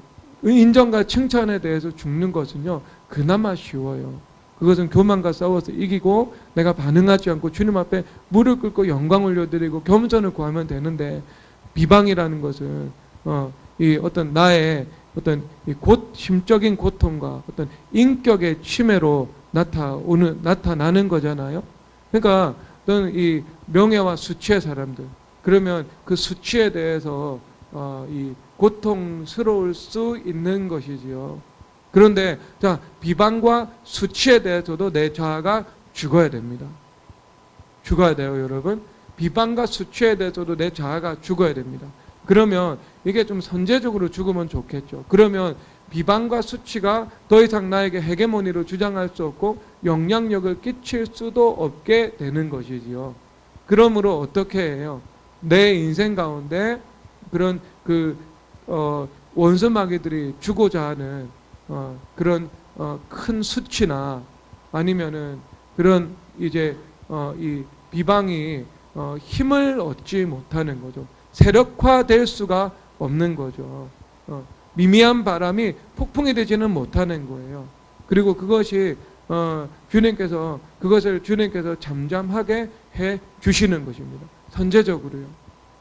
인정과 칭찬에 대해서 죽는 것은요, 그나마 쉬워요. 그것은 교만과 싸워서 이기고 내가 반응하지 않고 주님 앞에 무릎 꿇고 영광 올려드리고 겸손을 구하면 되는데, 비방이라는 것은 이 어떤 나의 어떤 이 심적인 고통과 어떤 인격의 침해로 나타나는 거잖아요. 그러니까 어떤 이 명예와 수치의 사람들, 그러면 그 수치에 대해서 이 고통스러울 수 있는 것이지요. 그런데 자, 비방과 수치에 대해서도 내 자아가 죽어야 됩니다. 죽어야 돼요, 여러분. 비방과 수치에 대해서도 내 자아가 죽어야 됩니다. 그러면 이게 좀 선제적으로 죽으면 좋겠죠. 그러면 비방과 수치가 더 이상 나에게 헤게모니로 주장할 수 없고 영향력을 끼칠 수도 없게 되는 것이지요. 그러므로 어떻게 해요? 내 인생 가운데 그런 원수마귀들이 주고자 하는 그런 큰 수치나 아니면은 그런 이제 이 비방이 힘을 얻지 못하는 거죠. 세력화될 수가 없는 거죠. 미미한 바람이 폭풍이 되지는 못하는 거예요. 그리고 그것이 그것을 주님께서 잠잠하게 해 주시는 것입니다. 선제적으로요.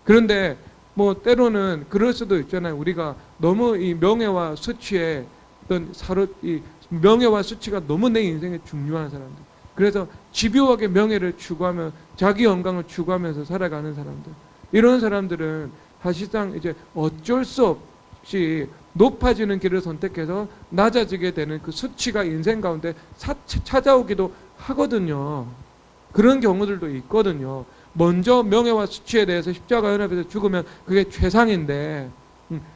그런데 뭐 때로는 그럴 수도 있잖아요. 우리가 너무 이 명예와 수치에 이 명예와 수치가 너무 내 인생에 중요한 사람들. 그래서 집요하게 명예를 추구하며 자기 영광을 추구하면서 살아가는 사람들. 이런 사람들은 사실상 이제 어쩔 수 없이 높아지는 길을 선택해서 낮아지게 되는 그 수치가 인생 가운데 찾아오기도 하거든요. 그런 경우들도 있거든요. 먼저 명예와 수치에 대해서 십자가 연합에서 죽으면 그게 최상인데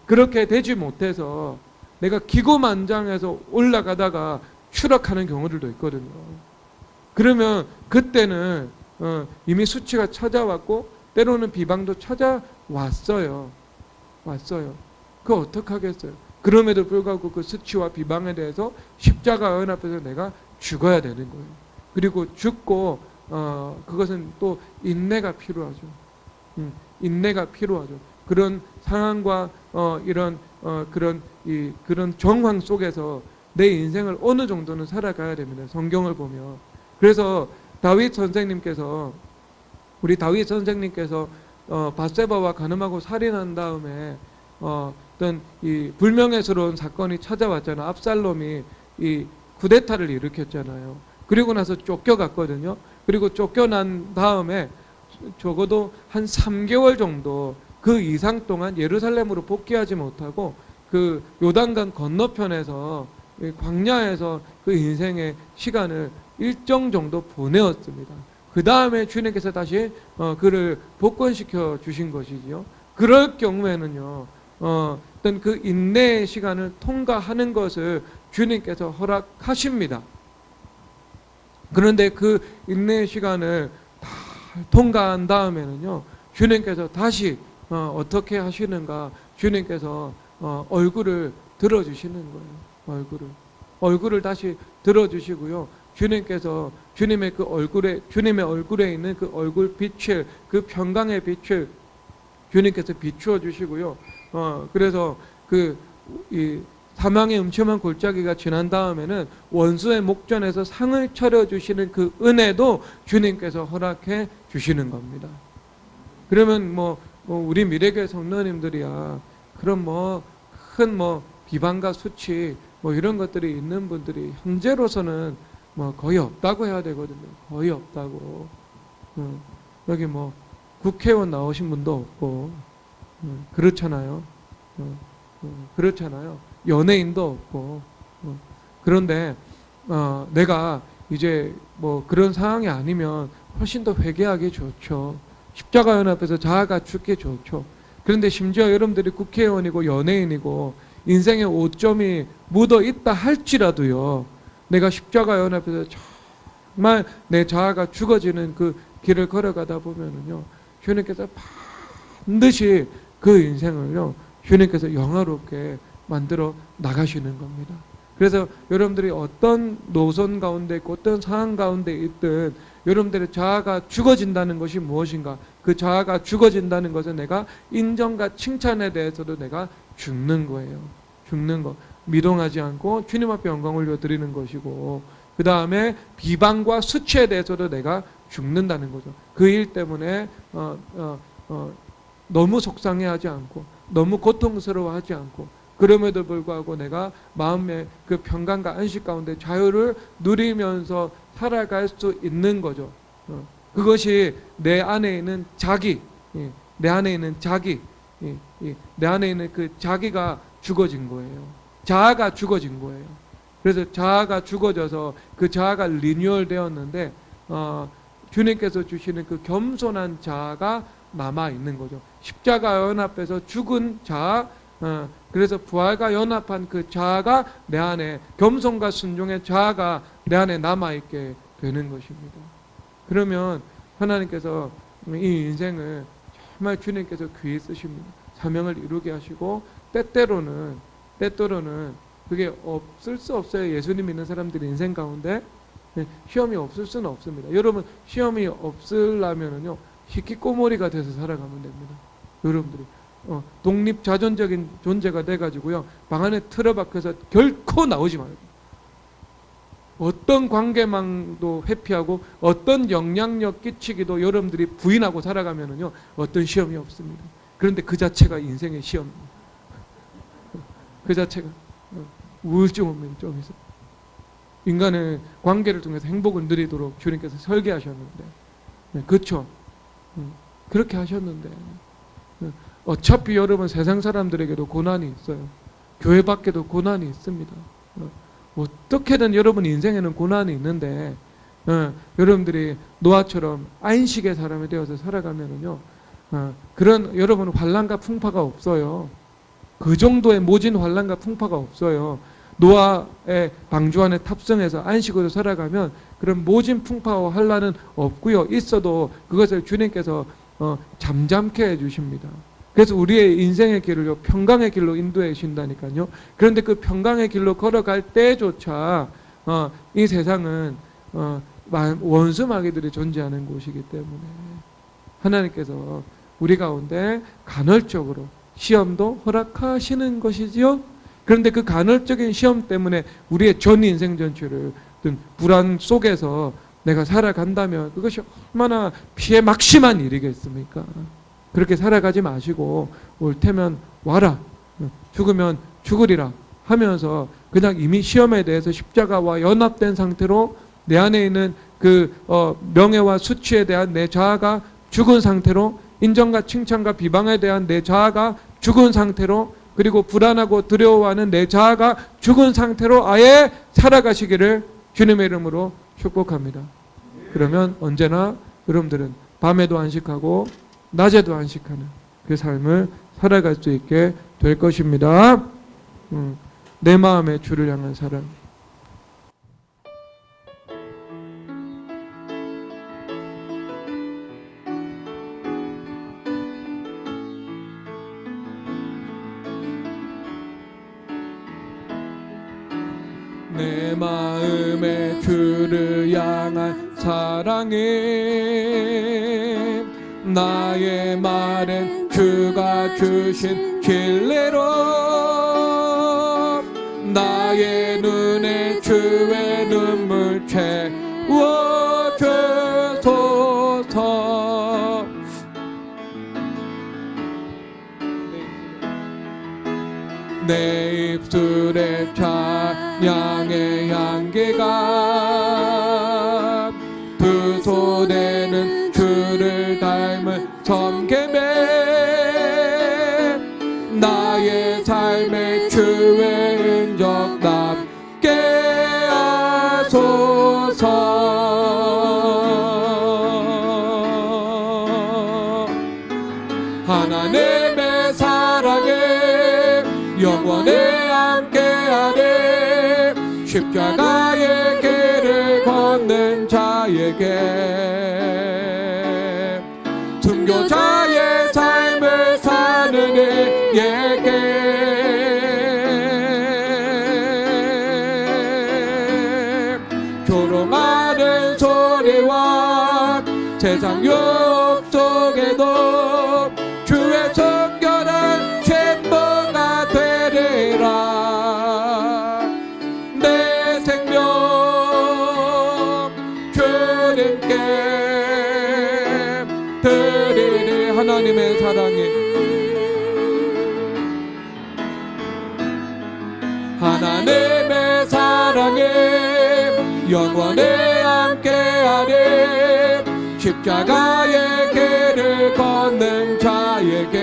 그렇게 되지 못해서 내가 기고만장해서 올라가다가 추락하는 경우들도 있거든요. 그러면 그때는 이미 수치가 찾아왔고 때로는 비방도 찾아왔어요. 왔어요. 그거 어떡하겠어요. 그럼에도 불구하고 그 수치와 비방에 대해서 십자가 은 앞에서 내가 죽어야 되는 거예요. 그리고 죽고 그것은 또 인내가 필요하죠. 인내가 필요하죠. 그런 상황과 이런 그런 정황 속에서 내 인생을 어느 정도는 살아가야 됩니다. 성경을 보면. 그래서 우리 다윗 선생님께서 밧세바와 간음하고 살인한 다음에 어떤 이 불명예스러운 사건이 찾아왔잖아요. 압살롬이 이 쿠데타를 일으켰잖아요. 그리고 나서 쫓겨갔거든요. 그리고 쫓겨난 다음에 적어도 한 3개월 정도 그 이상 동안 예루살렘으로 복귀하지 못하고 그 요단강 건너편에서 광야에서 그 인생의 시간을 일정 정도 보내었습니다. 그 다음에 주님께서 다시 그를 복권시켜 주신 것이지요. 그럴 경우에는요, 어떤 그 인내의 시간을 통과하는 것을 주님께서 허락하십니다. 그런데 그 인내의 시간을 다 통과한 다음에는요, 주님께서 다시 어떻게 하시는가? 주님께서 얼굴을 들어주시는 거예요. 얼굴을 다시 들어주시고요. 주님께서 주님의 얼굴에 있는 그 얼굴 빛을, 그 평강의 빛을 주님께서 비추어 주시고요. 그래서 이 사망의 음침한 골짜기가 지난 다음에는 원수의 목전에서 상을 차려주시는 그 은혜도 주님께서 허락해 주시는 겁니다. 그러면 우리 미래교회 성도님들이야, 그럼 큰 비방과 수치 이런 것들이 있는 분들이 현재로서는 거의 없다고 해야 되거든요. 거의 없다고. 여기 국회의원 나오신 분도 없고, 그렇잖아요. 그렇잖아요. 연예인도 없고. 그런데 내가 이제 그런 상황이 아니면 훨씬 더 회개하기 좋죠. 십자가 연합에서 자아가 죽기 좋죠. 그런데 심지어 여러분들이 국회의원이고 연예인이고 인생의 오점이 묻어 있다 할지라도요, 내가 십자가 연합에서 정말 내 자아가 죽어지는 그 길을 걸어가다 보면은요, 주님께서 반드시 그 인생을요, 주님께서 영화롭게 만들어 나가시는 겁니다. 그래서 여러분들이 어떤 노선 가운데 있고 어떤 상황 가운데 있든 여러분들의 자아가 죽어진다는 것이 무엇인가? 그 자아가 죽어진다는 것은 내가 인정과 칭찬에 대해서도 내가 죽는 거예요. 죽는 거. 미동하지 않고 주님 앞에 영광 올려드리는 것이고, 그 다음에 비방과 수치에 대해서도 내가 죽는다는 거죠. 그 일 때문에 너무 속상해하지 않고 너무 고통스러워하지 않고, 그럼에도 불구하고 내가 마음의 그 평강과 안식 가운데 자유를 누리면서 살아갈 수 있는 거죠. 그것이 내 안에 있는 자기, 내 안에 있는 자기, 내 안에 있는 그 자기가 죽어진 거예요. 자아가 죽어진 거예요. 그래서 자아가 죽어져서 그 자아가 리뉴얼 되었는데 주님께서 주시는 그 겸손한 자아가 남아 있는 거죠. 십자가 연합에서 죽은 자아, 그래서 부활과 연합한 그 자아가 내 안에, 겸손과 순종의 자아가 내 안에 남아있게 되는 것입니다. 그러면 하나님께서 이 인생을 정말 주님께서 귀히 쓰십니다. 사명을 이루게 하시고, 때때로는 그게 없을 수 없어요. 예수님 믿는 사람들이 인생 가운데 시험이 없을 수는 없습니다. 여러분, 시험이 없으려면은요, 히키꼬모리가 돼서 살아가면 됩니다. 여러분들이 독립자존적인 존재가 돼가지고요, 방 안에 틀어박혀서 결코 나오지 말고, 어떤 관계망도 회피하고 어떤 영향력 끼치기도 여러분들이 부인하고 살아가면은요, 어떤 시험이 없습니다. 그런데 그 자체가 인생의 시험입니다. 그 자체가 우울증 오면 좀 있어. 인간의 관계를 통해서 행복을 누리도록 주님께서 설계하셨는데, 그렇죠? 그렇게 하셨는데, 어차피 여러분 세상 사람들에게도 고난이 있어요. 교회 밖에도 고난이 있습니다. 어떻게든 여러분 인생에는 고난이 있는데, 여러분들이 노아처럼 안식의 사람이 되어서 살아가면은요, 그런 여러분 환난과 풍파가 없어요. 그 정도의 모진 환란과 풍파가 없어요. 노아의 방주 안에 탑승해서 안식으로 살아가면 그런 모진 풍파와 환란은 없고요. 있어도 그것을 주님께서 잠잠케 해주십니다. 그래서 우리의 인생의 길을 평강의 길로 인도해 주신다니까요. 그런데 그 평강의 길로 걸어갈 때조차 이 세상은 원수 마귀들이 존재하는 곳이기 때문에 하나님께서 우리 가운데 간헐적으로 시험도 허락하시는 것이지요. 그런데 그 간헐적인 시험 때문에 우리의 전 인생 전체를 어떤 불안 속에서 내가 살아간다면 그것이 얼마나 피해 막심한 일이겠습니까? 그렇게 살아가지 마시고 올 테면 와라, 죽으면 죽으리라 하면서 그냥 이미 시험에 대해서 십자가와 연합된 상태로 내 안에 있는 그 명예와 수치에 대한 내 자아가 죽은 상태로, 인정과 칭찬과 비방에 대한 내 자아가 죽은 상태로, 그리고 불안하고 두려워하는 내 자아가 죽은 상태로 아예 살아가시기를 주님의 이름으로 축복합니다. 그러면 언제나 여러분들은 밤에도 안식하고 낮에도 안식하는 그 삶을 살아갈 수 있게 될 것입니다. 내 마음의 주를 향한 사랑. 내 마음의 주를 향한 사랑에 나의 말은 주가 주신 진리로 나의 눈에 주의 눈물 채워주소서. 내 입술에 찬양의 향기가 두 손에는 주를 닮은 섬김에 나의 삶의 주의 흔적 남게 하소서. 하나님의 사랑에 영원히 함께하네. 십자가의 길을 걷는 자에게 순교자의 삶을 사는 이에게 조롱하는 소리와 세상 유혹 속에도 주의 정결한 챔버가 되리라. 내 생명 주님께 드리리. 하나님의 사랑에 하나님의 사랑에 영원히 함께하리. 십자가의 길을 걷는 자에게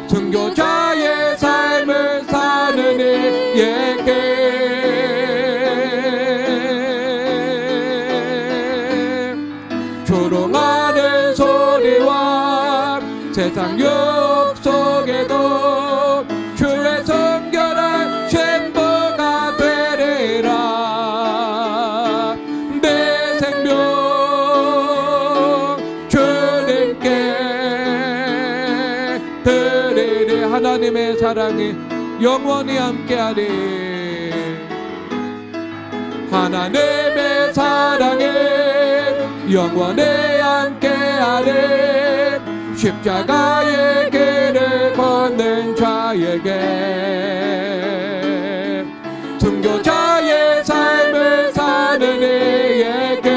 순교자의 삶을 사는 이에게 조롱하는 소리와 세상 유혹 속에도 주의 정결한 챔버가 되리라. 내 생명 주님께 드리리. 하나님의 사랑이 영원히 함께하리. 하나님의 사랑에 영원히 함께하리. 십자가의 길을 걷는 자에게 순교자의 삶을 사는 이에게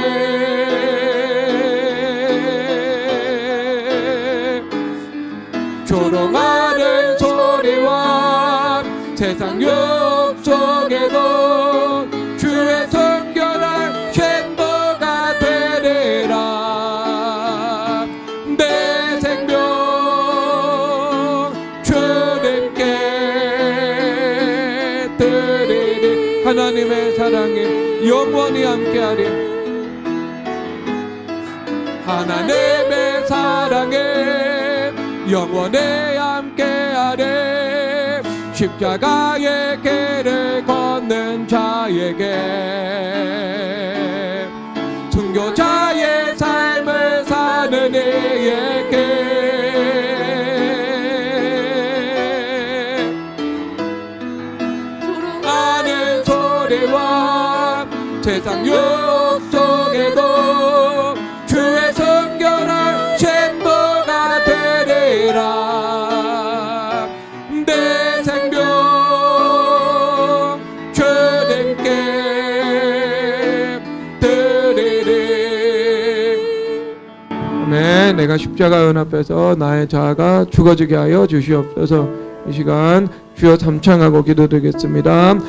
조롱하는 소리와 세상 유혹 속에도 주의 정결한 챔버가 되리라. 내 생명 주님께 드리리. 하나님의 사랑에 영원히 함께하리. 하나님의 사랑에 영원히 함께하리. 십자가의 길을 걷는 자에게, 순교자의 삶을 사는 이에게 아는 소리와 세상 유혹 속에도 주의 성결한 신부가 되리라. 내 생명 주님께 드리리. 아멘. 내가 십자가 은 앞에서 나의 자아가 죽어지게 하여 주시옵소서. 이 시간 주여 삼창하고 기도드리겠습니다.